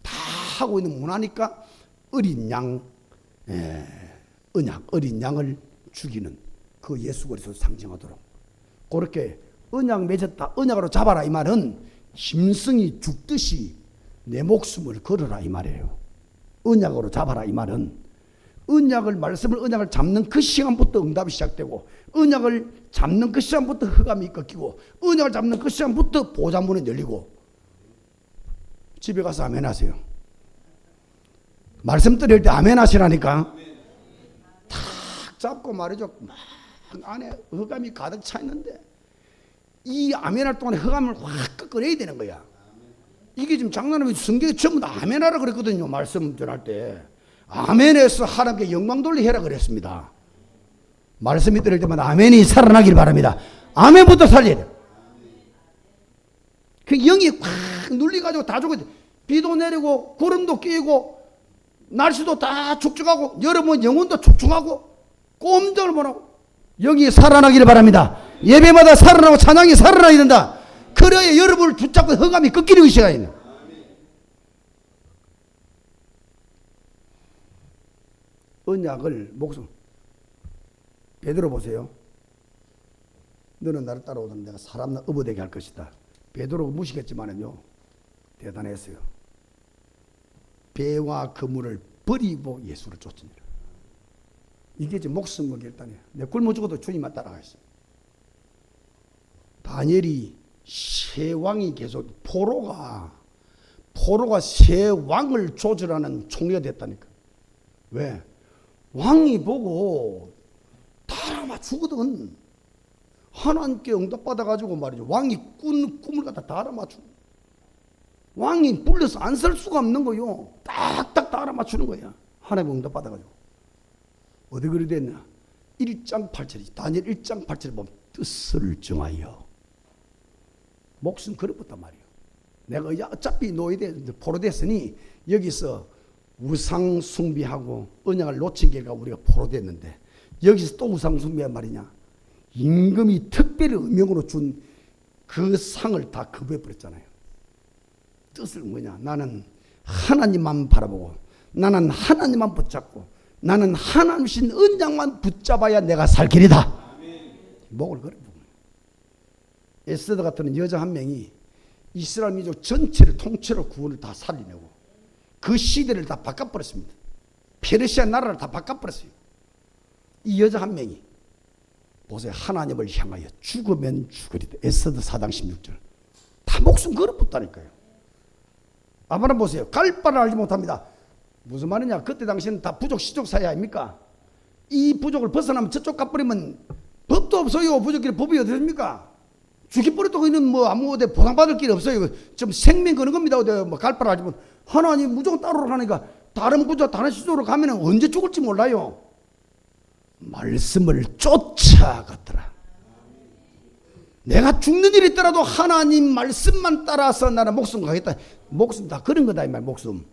다 하고 있는 문화니까 어린 양 언약 어린 양을 죽이는 그 예수 그리스도를 상징하도록 그렇게 언약 맺었다. 언약으로 잡아라 이 말은 짐승이 죽듯이 내 목숨을 걸어라 이 말이에요. 언약으로 잡아라 이 말은 말씀을 잡는 그 시간부터 응답이 시작되고 언약을 잡는 그 시간부터 흑암이 꺾이고 언약을 잡는 그 시간부터 보좌문이 열리고 집에 가서 아멘 하세요. 말씀 드릴 때 아멘 하시라니까. 탁 잡고 말이죠. 막 안에 흑암이 가득 차 있는데 이 아멘 할 동안에 흑암을 확 꺾어내야 되는 거야. 이게 지금 장난하면 성경에 전부 다 아멘하라 그랬거든요. 말씀 전할 때. 아멘해서 하나님께 영광 돌리게 해라 그랬습니다. 말씀이 들을 때마다 아멘이 살아나길 바랍니다. 아멘부터 살려야 돼요. 그 영이 확 눌려가지고 다 죽어야 돼. 비도 내리고 구름도 끼고 날씨도 다 축축하고 여러분 영혼도 축축하고 꼼짝을 못하고 영이 살아나기를 바랍니다. 예배마다 살아나고 찬양이 살아나야 된다. 그래야 여러분을 붙잡고 흑암이 꺾이는 그 시간이에요. 언약을 목숨 베드로 보세요. 너는 나를 따라오던 내가 사람 업어되게 할 것이다. 베드로가 무시했지만은요 대단했어요. 배와 그물을 버리고 예수를 쫓으니라. 이게 이제 목숨과 결단이에요. 내가 굶어 죽어도 주님만 따라가겠어요. 다니엘이 세 왕이 계속 포로가 세 왕을 조절하는 총리가 됐다니까. 왜? 왕이 보고 다 맞추거든. 하나님께 응답받아가지고 말이죠. 왕이 꾼 꿈을 갖다 다 알아맞추고. 왕이 불려서 안 설 수가 없는 거요. 딱딱 다 알아맞추는 거야. 하나님 응답받아가지고. 어디 그리 됐냐? 1장 8절이 다니엘 1장 8절에 보면 뜻을 정하여. 목숨 걸어붙단 말이에요. 내가 어차피 노예돼 포로 됐으니 여기서 우상 숭배하고 언약을 놓친 결과 우리가 포로 됐는데 여기서 또 우상 숭배한 말이냐? 임금이 특별히 음명으로 준 그 상을 다 거부해 버렸잖아요. 뜻을 뭐냐? 나는 하나님만 바라보고 나는 하나님만 붙잡고 나는 하나님 신 언약만 붙잡아야 내가 살 길이다. 목을 걸어. 에스더 같은 여자 한 명이 이스라엘 민족 전체를 통째로 구원을 다 살리내고 그 시대를 다 바꿔버렸습니다. 페르시아 나라를 다 바꿔버렸어요. 이 여자 한 명이 보세요. 하나님을 향하여 죽으면 죽으리다. 에스더 4장 16절. 다 목숨 걸어붙다니까요. 아브라함 보세요. 갈 바를 알지 못합니다. 무슨 말이냐? 그때 당시에는 다 부족 시족 사이 아닙니까? 이 부족을 벗어나면 저쪽 가버리면 법도 없어요. 부족끼리 법이 어디 있습니까? 죽여버렸다고 있는 뭐 아무 데 보상받을 길이 없어요. 좀 생명 거는 겁니다. 뭐 갈 바를 알지 못. 하나님 무조건 따로 가니까 다른 부족 다른 시족으로 가면 언제 죽을지 몰라요. 말씀을 쫓아갔더라. 내가 죽는 일이 있더라도 하나님 말씀만 따라서 나는 목숨 가겠다. 목숨 다 그런 거다 이 말. 목숨.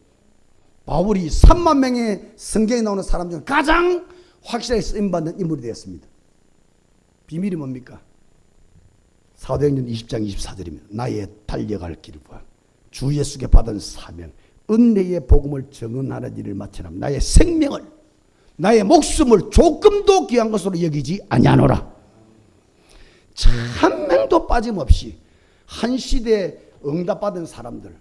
바울이 3만 명의 성경에 나오는 사람 중 가장 확실하게 쓰임받는 인물이 되었습니다. 비밀이 뭡니까? 사도행전 20장 24절입니다. 나의 달려갈 길과 주 예수께 받은 사명 은혜의 복음을 증언하는 일을 마치라. 나의 생명을 나의 목숨을 조금도 귀한 것으로 여기지 아니하노라. 한 명도 빠짐없이 한 시대에 응답받은 사람들,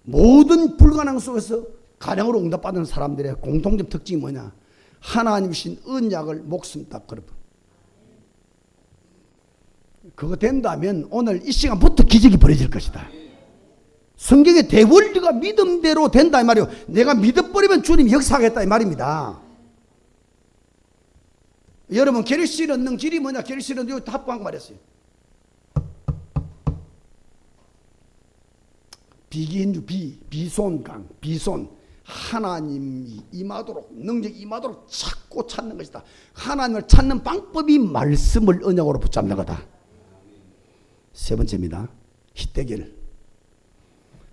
모든 불가능 속에서 가량으로 응답받은 사람들의 공통점 특징이 뭐냐? 하나님이신 언약을 목숨 딱 걸어. 그거 된다면 오늘 이 시간부터 기적이 벌어질 것이다. 성경의 대원리가 믿음대로 된다 이 말이에요. 내가 믿어버리면 주님이 역사하겠다 이 말입니다. 여러분 결실 얻는 길이 뭐냐? 결실 얻는 길이 합방 말했어요. 비기인주 비손강 비손 하나님이 임하도록 능력이 임하도록 찾고 찾는 것이다. 하나님을 찾는 방법이 말씀을 언약으로 붙잡는 거다. 세 번째입니다. 희대결.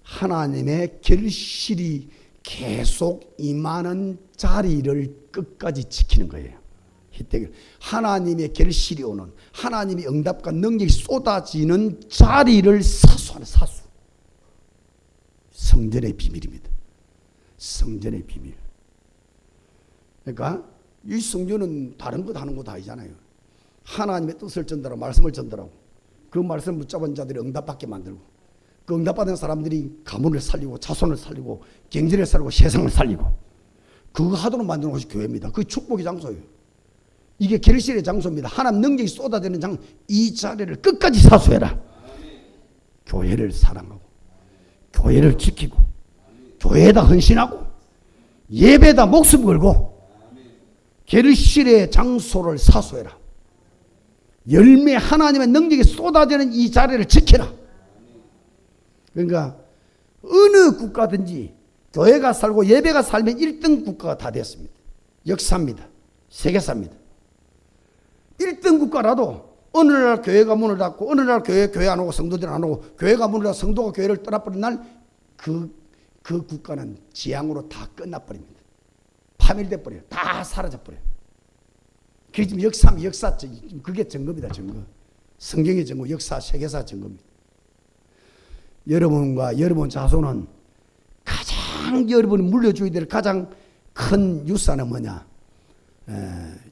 하나님의 결실이 계속 임하는 자리를 끝까지 지키는 거예요. 희대결. 하나님의 결실이 오는 하나님의 응답과 능력이 쏟아지는 자리를 사수하는 사수. 성전의 비밀입니다. 성전의 비밀. 그러니까 이 성전은 다른 것 하는 것 아니잖아요. 하나님의 뜻을 전달하고 말씀을 전달하고 그 말씀을 붙잡은 자들이 응답받게 만들고 그 응답받은 사람들이 가문을 살리고 자손을 살리고 경제를 살리고 세상을 살리고 그거 하도록 만드는 것이 교회입니다. 그게 축복의 장소예요. 이게 결실의 장소입니다. 하나님 능력이 쏟아지는 장소. 이 자리를 끝까지 사수해라. 교회를 사랑하고 교회를 지키고 교회에다 헌신하고 예배에다 목숨 걸고 결실의 장소를 사수해라. 열매 하나님의 능력이 쏟아지는 이 자리를 지켜라. 그러니까 어느 국가든지 교회가 살고 예배가 살면 1등 국가가 다 됐습니다. 역사입니다. 세계사입니다. 1등 국가라도 어느 날 교회가 문을 닫고 어느 날 교회 안 오고 성도들 안 오고 교회가 문을 닫고 성도가 교회를 떠나버린 날 그 국가는 지향으로 다 끝나버립니다. 파멸돼 버려요. 다 사라져 버려요. 그게 지금 역사 그게 증거입니다. 증거. 성경의 증거, 역사, 세계사 증거입니다. 여러분과 여러분 자손은 가장 여러분이 물려줘야 될 가장 큰 유산은 뭐냐?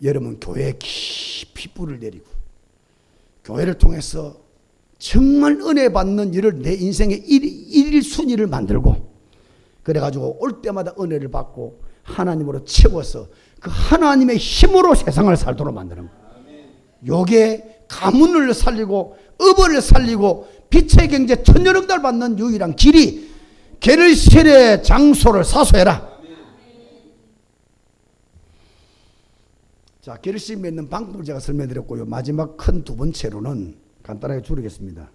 여러분 교회에 깊이 뿌리를 내리고 교회를 통해서 정말 은혜 받는 일을 내 인생의 1순위를 만들고 그래가지고 올 때마다 은혜를 받고 하나님으로 채워서 그 하나님의 힘으로 세상을 살도록 만드는 거예요. 요게 가문을 살리고 업을 살리고 빛의 경제 천년왕달 받는 유일한 길이 게르실의 장소를 사수해라. 자, 게르실 맺는 방법을 제가 설명드렸고요. 마지막 큰 두 번째로는 간단하게 줄이겠습니다.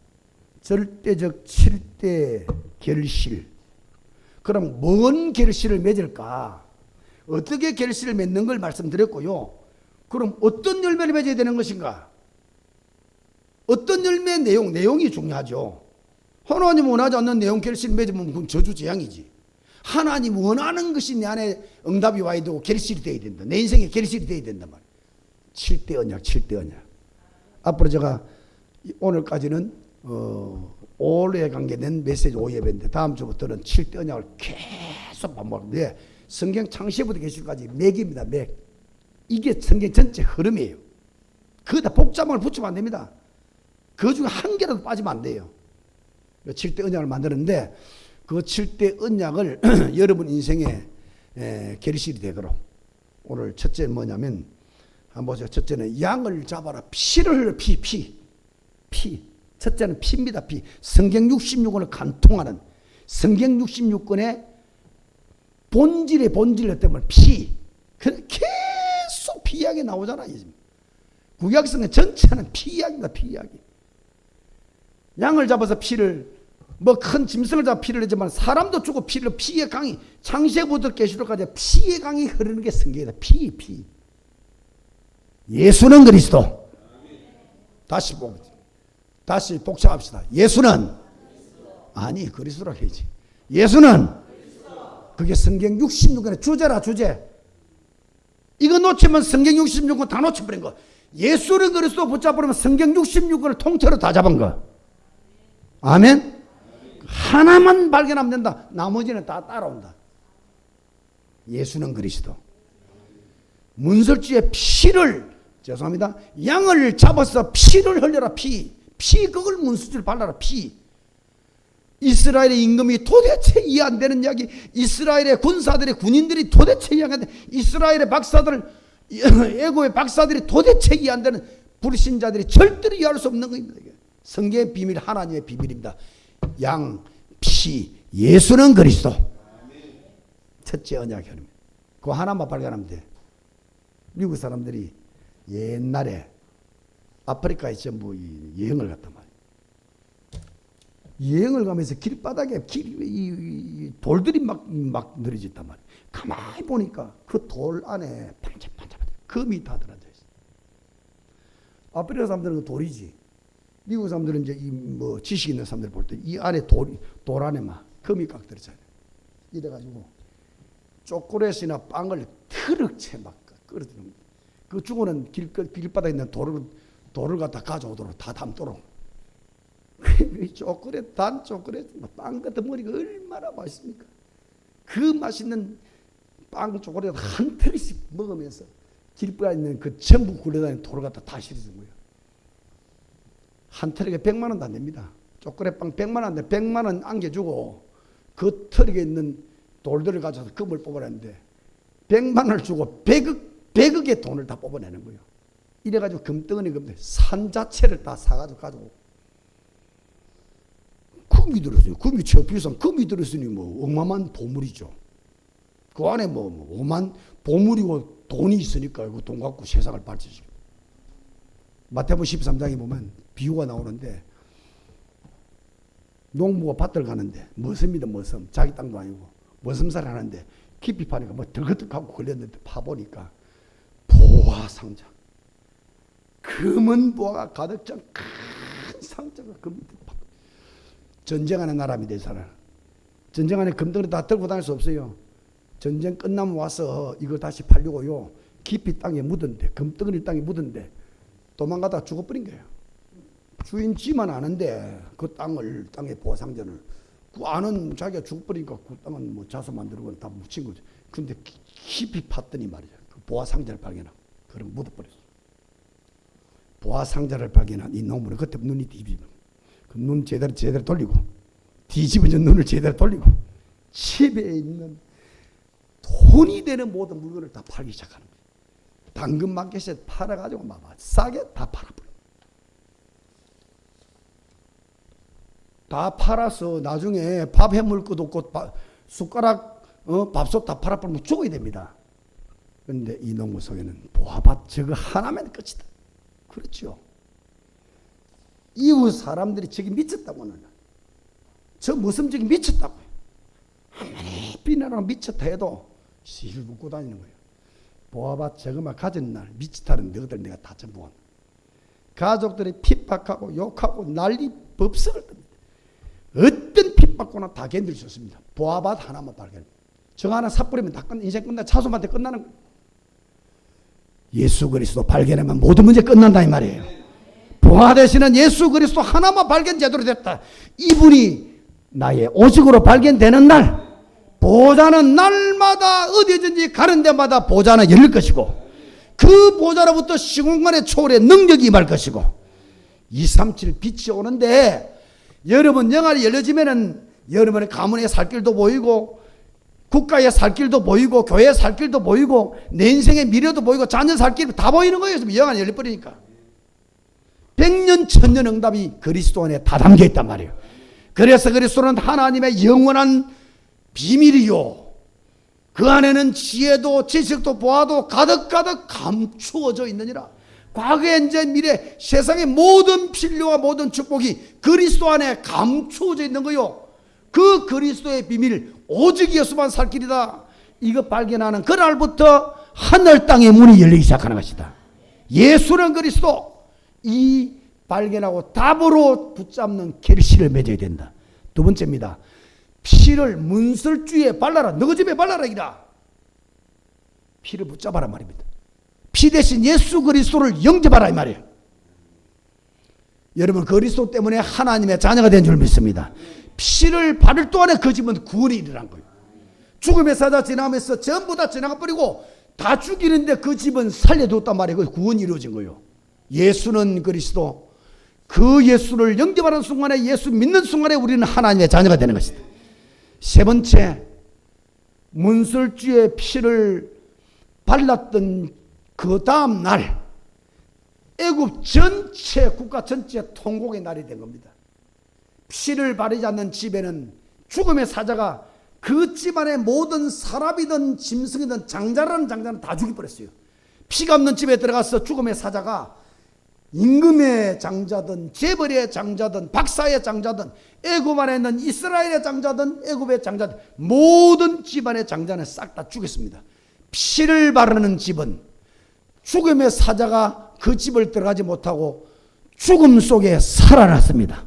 절대적 7대 결실. 그럼 뭔 결실을 맺을까? 어떻게 결실을 맺는 걸 말씀드렸고요. 그럼 어떤 열매를 맺어야 되는 것인가? 어떤 열매의 내용이 중요하죠. 하나님 원하지 않는 내용 결실을 맺으면 그건 저주재앙이지. 하나님 원하는 것이 내 안에 응답이 와야 되고 결실이 되어야 된다. 내 인생에 결실이 되어야 된단 말이야. 7대 언약, 7대 언약. 앞으로 제가 오늘까지는 올해 관계된 메시지 5예배인데 다음 주부터는 7대 언약을 계속 반복하는데 성경 창세부터 계시까지 맥입니다. 맥. 이게 성경 전체 흐름이에요. 거기다 복잡함을 붙이면 안 됩니다. 그 중에 한 개라도 빠지면 안 돼요. 7대 언약을 만드는데 그 7대 언약을 여러분 인생에 결실이 되도록 오늘 첫째는 뭐냐면 한번 보세요. 첫째는 양을 잡아라. 피를 흘려. 피. 첫째는 피입니다. 피. 성경 66권을 간통하는 성경 66권의 본질의 때문에 피. 계속 피 이야기 나오잖아요. 구약성의 전체는 피 이야기입니다. 피 이야기. 양을 잡아서 피를 큰 짐승을 잡아 피를 내지만 사람도 주고 피의 강이 창세부터 계시록까지 피의 강이 흐르는 게 성경이다. 피. 예수는 그리스도. 다시 복잡합시다. 예수는 아니 그리스도라 해야지. 예수는 그게 성경 66권의 주제라 주제. 이거 놓치면 성경 66권 다 놓쳐버린 거. 예수는 그리스도 붙잡으면 성경 66권을 통째로 다 잡은 거. 아멘. 하나만 발견하면 된다. 나머지는 다 따라온다. 예수는 그리스도. 문설주의 피를 죄송합니다. 양을 잡아서 피를 흘려라. 피 그걸 문설주를 발라라. 피. 이스라엘의 임금이 도대체 이해 안 되는 이야기. 이스라엘의 군인들이 도대체 이해 안 되는 이스라엘의 애고의 박사들이 도대체 이해 안 되는 불신자들이 절대로 이해할 수 없는 겁니다. 성경의 비밀 하나님의 비밀입니다. 양, 피, 예수는 그리스도. 첫째 언약 현입니다. 그거 하나만 발견하면 돼. 미국 사람들이 옛날에 아프리카에 전부 여행을 갔단 말이에요. 여행을 가면서 길바닥에 돌들이 막 늘어졌단 말이에요. 가만히 보니까 그 돌 안에 반짝반짝 금이 다 들어앉아 있어요. 아프리카 사람들은 그 돌이지. 미국 사람들은 이제 지식 있는 사람들 볼 때 이 안에 돌 안에 막 금이 깍 들어있잖아요. 이래가지고 초콜릿이나 빵을 트럭채 막 끌어들는 거예요. 그 주고는 길바닥에 있는 돌을 갖다 가져오도록 다 담도록. 초콜릿, 단 초콜릿, 빵 같은 머리가 얼마나 맛있습니까? 그 맛있는 빵 초콜릿 한 트럭씩 먹으면서 길바닥에 있는 그 전부 굴러다니는 돌을 갖다 다 실어준 거예요. 한 트럭에 100만 원도 안 됩니다. 초콜릿빵 100만 원 안 돼. 100만 원 안겨주고 그 트럭에 있는 돌들을 가져서 금을 뽑아내는데 100만 원을 주고 100억의 돈을 다 뽑아내는 거예요. 이래가지고 금덩어리 산 자체를 다 사가지고 금이 들었어요. 금이 최고 비싼 금이 들었으니 어마어마한 보물이죠. 그 안에 오만 보물이고 돈이 있으니까 그 돈 갖고 세상을 발전시켜. 마태복음 13장에 보면 비유가 나오는데 농부가 밭을 가는데 머슴이다 머슴. 자기 땅도 아니고 머슴살 하는데 깊이 파니까 뭐 덜그덕하고 걸렸는데 파보니까 보화 상자. 금은 보화가 가득 찬 큰 상자가 그 밑에 전쟁하는 나라입니다. 이 사람. 전쟁하는 금덩어리 다 들고 다닐 수 없어요. 전쟁 끝나면 와서 이거 다시 팔려고요. 깊이 땅에 묻은데 금덩어리 땅에 묻은데 도망가다가 죽어버린 거예요. 주인 지만 아는데 그 땅의 보화 상자를 그 아는 자기가 죽어버리니까 그 땅은 뭐 자수 만들고 다 묻힌 거죠. 근데 깊이 팠더니 말이죠. 그 보화 상자를 발견하고 그럼 묻어버렸어. 보화 상자를 발견한 이 농부는 그때 눈이 뒤집어. 그 눈 제대로 돌리고 뒤집어진 눈을 제대로 돌리고 집에 있는 돈이 되는 모든 물건을 다 팔기 시작하는 거예요. 당근 마켓에 팔아가지고 막 싸게 다 팔아버려. 다 팔아서 나중에 밥 해물 것 없고 숟가락 밥솥 다 팔아버리면 죽어야 됩니다. 그런데 이 농부 속에는 보아밭 저거 하나면 끝이다. 그렇죠. 이웃 사람들이 저기 미쳤다고는 저 무슨 저기 미쳤다고요. 아무리 비난하고 미쳤다 해도 실 묶고 다니는 거예요. 보아밭 저거만 가진 날 미치다는 너희들 내가 다 전부 가족들이 핍박하고 욕하고 난리 법석을 뜹니다. 어떤 핍박고나 다 견딜 수 있습니다. 보아밭 하나만 발견. 저 하나 삽버리면 다 인생 끝나 차소한테 끝나는 거예요. 예수 그리스도 발견하면 모든 문제 끝난다 이 말이에요. 보아 되시는 예수 그리스도 하나만 발견 제대로 됐다. 이분이 나의 오직으로 발견되는 날 보좌는 날마다 어디든지 가는 데마다 보좌는 열릴 것이고 그 보좌로부터 시공간의 초월의 능력이 임할 것이고 237 빛이 오는데 여러분 영안이 열려지면은 여러분의 가문의 살 길도 보이고 국가의 살 길도 보이고 교회의 살 길도 보이고 내 인생의 미래도 보이고 자녀 살 길도 다 보이는 거예요. 영안이 열려버리니까. 100년 천년 응답이 그리스도 안에 다 담겨 있단 말이에요. 그래서 그리스도는 하나님의 영원한 비밀이요. 그 안에는 지혜도 지식도 보아도 가득가득 감추어져 있느니라. 과거 현재 미래 세상의 모든 필요와 모든 축복이 그리스도 안에 감추어져 있는 거요. 그 그리스도의 비밀 오직 예수만 살 길이다. 이거 발견하는 그날부터 하늘 땅의 문이 열리기 시작하는 것이다. 예수는 그리스도. 이 발견하고 답으로 붙잡는 결실을 맺어야 된다. 두 번째입니다. 피를 문설주에 발라라. 너희 집에 발라라 이라. 피를 붙잡아라 말입니다. 피 대신 예수 그리스도를 영접하라 이 말이에요. 여러분 그리스도 때문에 하나님의 자녀가 된 줄 믿습니다. 피를 바를 동안에 그 집은 구원이 일어난 거예요. 죽음의 사자 지나면서 전부 다 지나가 버리고 다 죽이는데 그 집은 살려뒀단 말이에요. 그 구원이 이루어진 거예요. 예수는 그리스도. 그 예수를 영접하는 순간에 예수 믿는 순간에 우리는 하나님의 자녀가 되는 것이다. 세 번째, 문설주의 피를 발랐던 그 다음 날 애굽 전체 국가 전체 통곡의 날이 된 겁니다. 피를 바르지 않는 집에는 죽음의 사자가 그 집안의 모든 사람이든 짐승이든 장자라는 장자는 다 죽여버렸어요. 피가 없는 집에 들어가서 죽음의 사자가 임금의 장자든 재벌의 장자든 박사의 장자든 애굽 안에 있는 이스라엘의 장자든 애굽의 장자든 모든 집안의 장자는 싹 다 죽였습니다. 피를 바르는 집은 죽음의 사자가 그 집을 들어가지 못하고 죽음 속에 살아났습니다.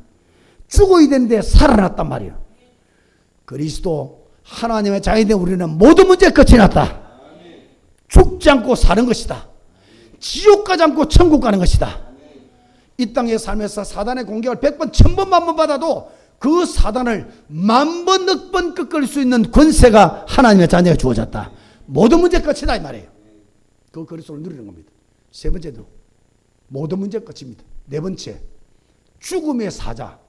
죽어야 되는데 살아났단 말이에요. 그리스도 하나님의 자녀된 우리는 모든 문제 끝이 났다. 죽지 않고 사는 것이다. 지옥 가지 않고 천국 가는 것이다. 이 땅에 살면서 사단의 공격을 100번, 1000번, 만번 받아도 그 사단을 만번, 억번 꺾을 수 있는 권세가 하나님의 자녀에게 주어졌다. 모든 문제 끝이다 이 말이에요. 그 그리스도를 누리는 겁니다. 세 번째도 모든 문제 끝입니다. 네 번째, 죽음의 사자.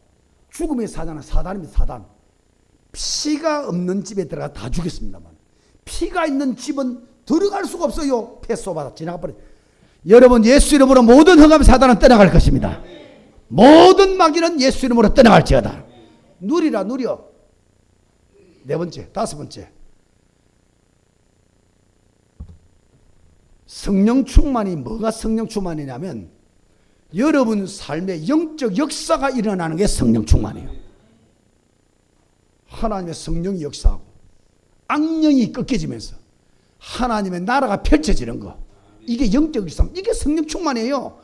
죽음의 사자는 사단입니다. 사단. 피가 없는 집에 들어가 다 죽였습니다만 피가 있는 집은 들어갈 수가 없어요. 폐소받아 지나가 버려. 여러분 예수 이름으로 모든 흑암 사단은 떠나갈 것입니다. 모든 마귀는 예수 이름으로 떠나갈지어다. 누리라 누려. 네 번째, 다섯 번째. 성령 충만이 뭐가 성령 충만이냐면 여러분 삶에 영적 역사가 일어나는 게 성령 충만이에요. 하나님의 성령이 역사하고 악령이 꺾여지면서 하나님의 나라가 펼쳐지는 거, 이게 영적 일상, 이게 성령 충만이에요.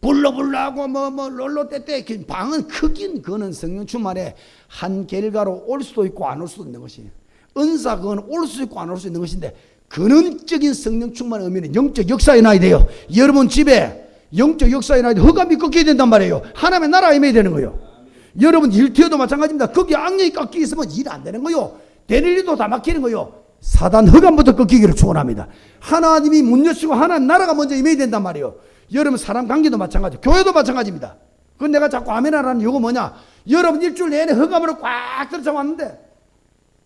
불러불러하고 롤로떼떼 방은 크긴 그거는 성령 충만에 한 결과로 올 수도 있고 안 올 수도 있는 것이에요. 은사 그건 올 수 있고 안 올 수 있는 것인데, 근원적인 성령 충만의 의미는 영적 역사에 나야 돼요. 여러분 집에 영적 역사에 나야 돼. 흑암이 꺾여야 된단 말이에요. 하나님의 나라가 임해야 되는 거예요. 여러분 일터에도 마찬가지입니다. 거기 악령이 꺾여 있으면 일 안 되는 거예요. 되는 일도 다 막히는 거예요. 사단 흑암부터 꺾이기를 축원합니다. 하나님이 문 여시고 하나님 나라가 먼저 임해야 된단 말이에요. 여러분 사람 관계도 마찬가지, 교회도 마찬가지입니다. 그건 내가 자꾸 아멘하라는 이유가 뭐냐? 여러분 일주일 내내 흑암으로 꽉 들어잡았는데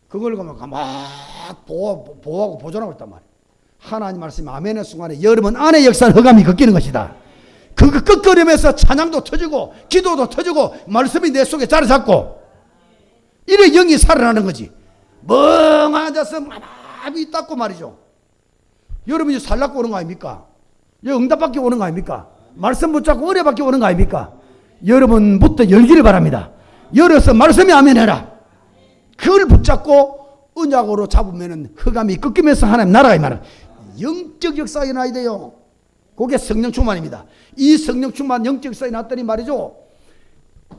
그걸 막 보호하고 보존하고 있단 말이에요. 하나님 말씀이 아멘의 순간에 여러분 안에 역사는 흑암이 꺾이는 것이다. 그거 꺾으려면서 찬양도 터지고 기도도 터지고 말씀이 내 속에 자리 잡고 이래 영이 살아나는 거지. 멍하자서 마비 닦고 말이죠. 여러분이 살라고 오는 거 아닙니까? 응답받기 오는 거 아닙니까? 말씀 붙잡고 은혜 받기 오는 거 아닙니까? 여러분부터 열기를 바랍니다. 열어서 말씀이 아멘해라. 그걸 붙잡고 언약으로 잡으면 흑암이 꺾이면서 하나님 나라가 임하는 영적 역사가 일어나야 돼요. 그게 성령 충만입니다. 이 성령 충만 영적 역사가 났더니 말이죠,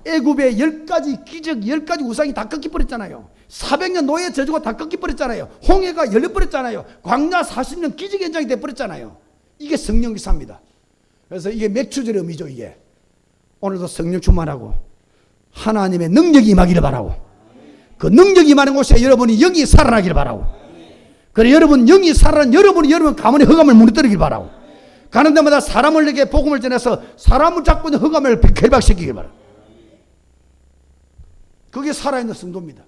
애굽의 10가지 기적 10가지 우상이 다 꺾여버렸잖아요. 400년 노예 저주가 다 꺾여버렸잖아요. 홍해가 열려버렸잖아요. 광야 40년 기적 현장이 돼버렸잖아요. 이게 성령 역사입니다. 그래서 이게 맥주절의 의미죠. 이게 오늘도 성령 충만하고 하나님의 능력이 임하기를 바라고, 그 능력이 임하는 곳에 여러분이 영이 살아나기를 바라고, 그래 여러분 영이 살아난 여러분 가문의 흑암을 무너뜨리길 바라고, 가는 데마다 사람을 내게 복음을 전해서 사람을 잡고 있는 흑암을 결박시키길 바라고. 그게 살아있는 성도입니다.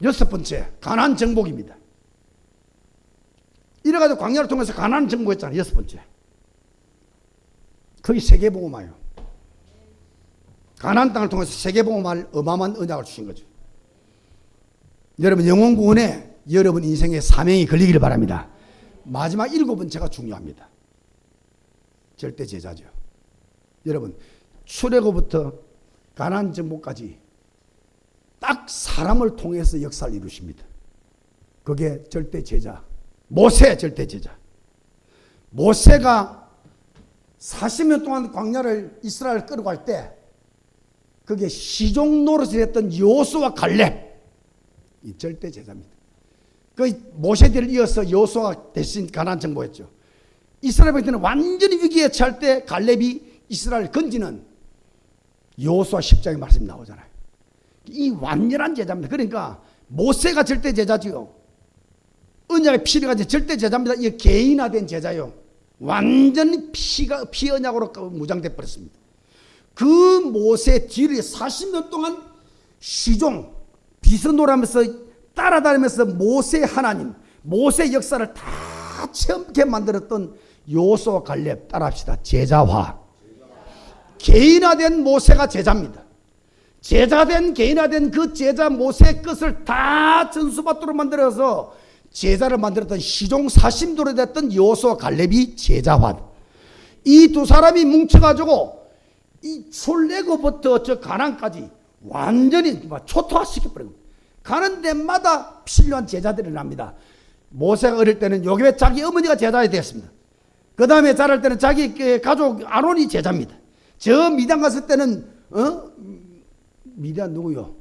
여섯 번째, 가나안 정복입니다. 이래가지고 광야를 통해서 가나안 정복했잖아요. 여섯 번째, 거기 세계복음화요. 가나안 땅을 통해서 세계복음화를 어마어마한 언약을 주신 거죠. 여러분 영혼 구원에 여러분 인생의 사명이 걸리기를 바랍니다. 마지막 7번째가 중요합니다. 절대 제자죠. 여러분 출애굽부터 가나안 정복까지 딱 사람을 통해서 역사를 이루십니다. 그게 절대 제자, 모세 절대 제자. 모세가 40년 동안 광야를 이스라엘을 끌어갈 때 그게 시종 노릇을 했던 여호수아 갈렙, 이 절대 제자입니다. 그 모세들을 이어서 여호수아가 대신 가나안 정복했죠. 이스라엘 백성은 완전히 위기에 처할 때 갈렙이 이스라엘을 건지는 여호수아 10장의 말씀이 나오잖아요. 이 완전한 제자입니다. 그러니까 모세가 절대 제자지요. 언약의 피를 가진 절대 제자입니다. 이게 개인화된 제자요. 완전히 피 언약으로 무장돼 버렸습니다. 그 모세 뒤를 40년 동안 시종 비스노라면서 따라다니면서 모세 하나님, 모세 역사를 다 체험케 만들었던 여호수아 갈렙, 따라합시다. 제자화. 개인화된 모세가 제자입니다. 제자된 개인화된 그 제자 모세의 것을 다 전수받도록 만들어서 제자를 만들었던 시종 사심도로 됐던 여호수아 갈렙이 제자화. 이 두 사람이 뭉쳐가지고 이 출애굽부터 저 가나안까지 완전히 초토화시켜버린 겁니다. 가는 데마다 필요한 제자들이 납니다. 모세가 어릴 때는 요괴 자기 어머니가 제자가 되었습니다. 그 다음에 자랄 때는 자기 가족 아론이 제자입니다. 저 미디안 갔을 때는 미디안 누구요?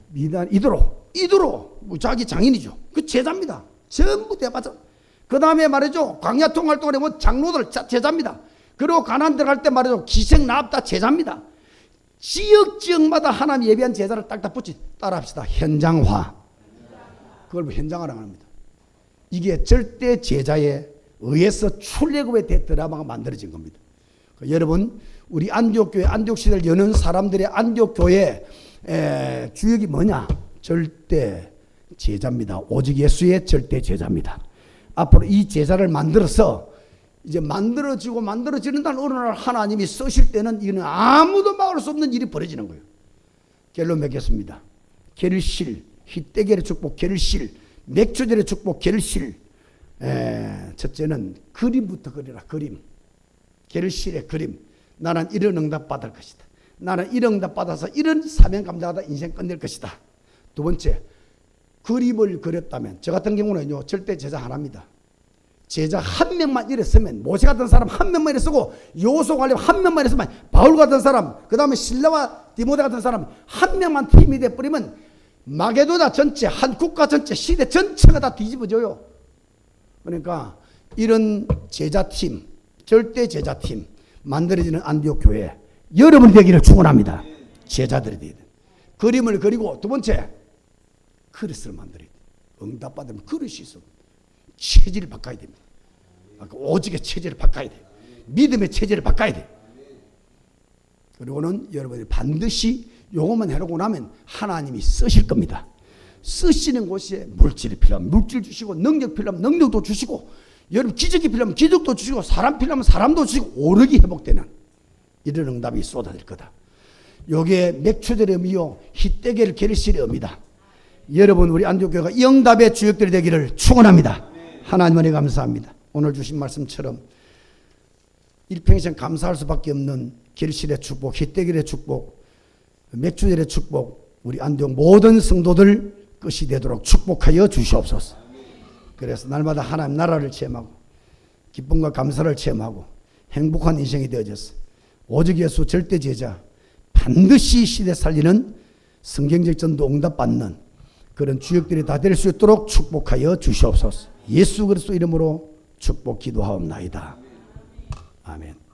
미디안 이드로 자기 장인이죠. 그 제자입니다. 전부 대바자. 그 다음에 말이죠, 광야 통할 동안에 뭐 장로들 제자입니다. 그리고 가나안 들어갈 때 말이죠, 기생 나압 다 제자입니다. 지역마다 하나님 예비한 제자를 딱딱 붙이 따라합시다. 현장화. 그걸 현장화라고 합니다. 이게 절대 제자에 의해서 출애굽의 대드라마가 만들어진 겁니다. 여러분 우리 안디옥교회 안디옥시대를 여는 사람들의 안디옥교회 주역이 뭐냐? 절대 제자입니다. 오직 예수의 절대 제자입니다. 앞으로 이 제자를 만들어서 이제 만들어지는 날 어느 날 하나님이 쓰실 때는 이는 아무도 막을 수 없는 일이 벌어지는 거예요. 결론 맺겠습니다. 결실, 희대결의 축복 결실, 맥주절의 축복 결실. 첫째는 그림부터 그리라. 그림. 결실의 그림. 나는 이런 응답 받을 것이다. 나는 이런 응답 받아서 이런 사명 감당하다 인생 끝낼 것이다. 두 번째, 그림을 그렸다면, 저 같은 경우는요, 절대 제자 하나입니다. 제자 한 명만 이랬으면, 모세 같은 사람 한 명만 이랬고, 요소 관리 한 명만 이랬으면, 바울 같은 사람, 그 다음에 실라와 디모데 같은 사람 한 명만 팀이 돼버리면 마게도나 전체, 한 국가 전체, 시대 전체가 다 뒤집어져요. 그러니까 이런 제자팀, 절대 제자팀 만들어지는 안디옥 교회, 여러분이 되기를 축원합니다. 제자들이 되야 돼. 그림을 그리고, 두 번째, 그릇을 만들어야 돼. 응답받으면 그릇이 있어. 체질을 바꿔야 됩니다. 오직의 체질을 바꿔야 돼. 믿음의 체질을 바꿔야 돼. 그리고는 여러분이 반드시 요것만 해놓고 나면 하나님이 쓰실 겁니다. 쓰시는 곳에 물질이 필요하면 물질 주시고, 능력 필요하면 능력도 주시고, 여러분 기적이 필요하면 기적도 주시고, 사람 필요하면 사람도 주시고, 오력이 회복되는 이런 응답이 쏟아질 거다. 요게 맥추절의 의미요, 희떼겔 결실의 의미다. 여러분, 우리 안디옥교회가 이 응답의 주역들이 되기를 축원합니다. 하나님 은혜 감사합니다. 오늘 주신 말씀처럼 일평생 감사할 수밖에 없는 결실의 축복, 희떼겔의 축복, 맥추절의 축복, 우리 안디옥 모든 성도들 끝이 되도록 축복하여 주시옵소서. 그래서 날마다 하나님 나라를 체험하고 기쁨과 감사를 체험하고 행복한 인생이 되어졌어. 오직 예수 절대 제자, 반드시 시대 살리는 성경적 전도 응답받는 그런 주역들이 다 될 수 있도록 축복하여 주시옵소서. 예수 그리스도 이름으로 축복 기도하옵나이다. 아멘.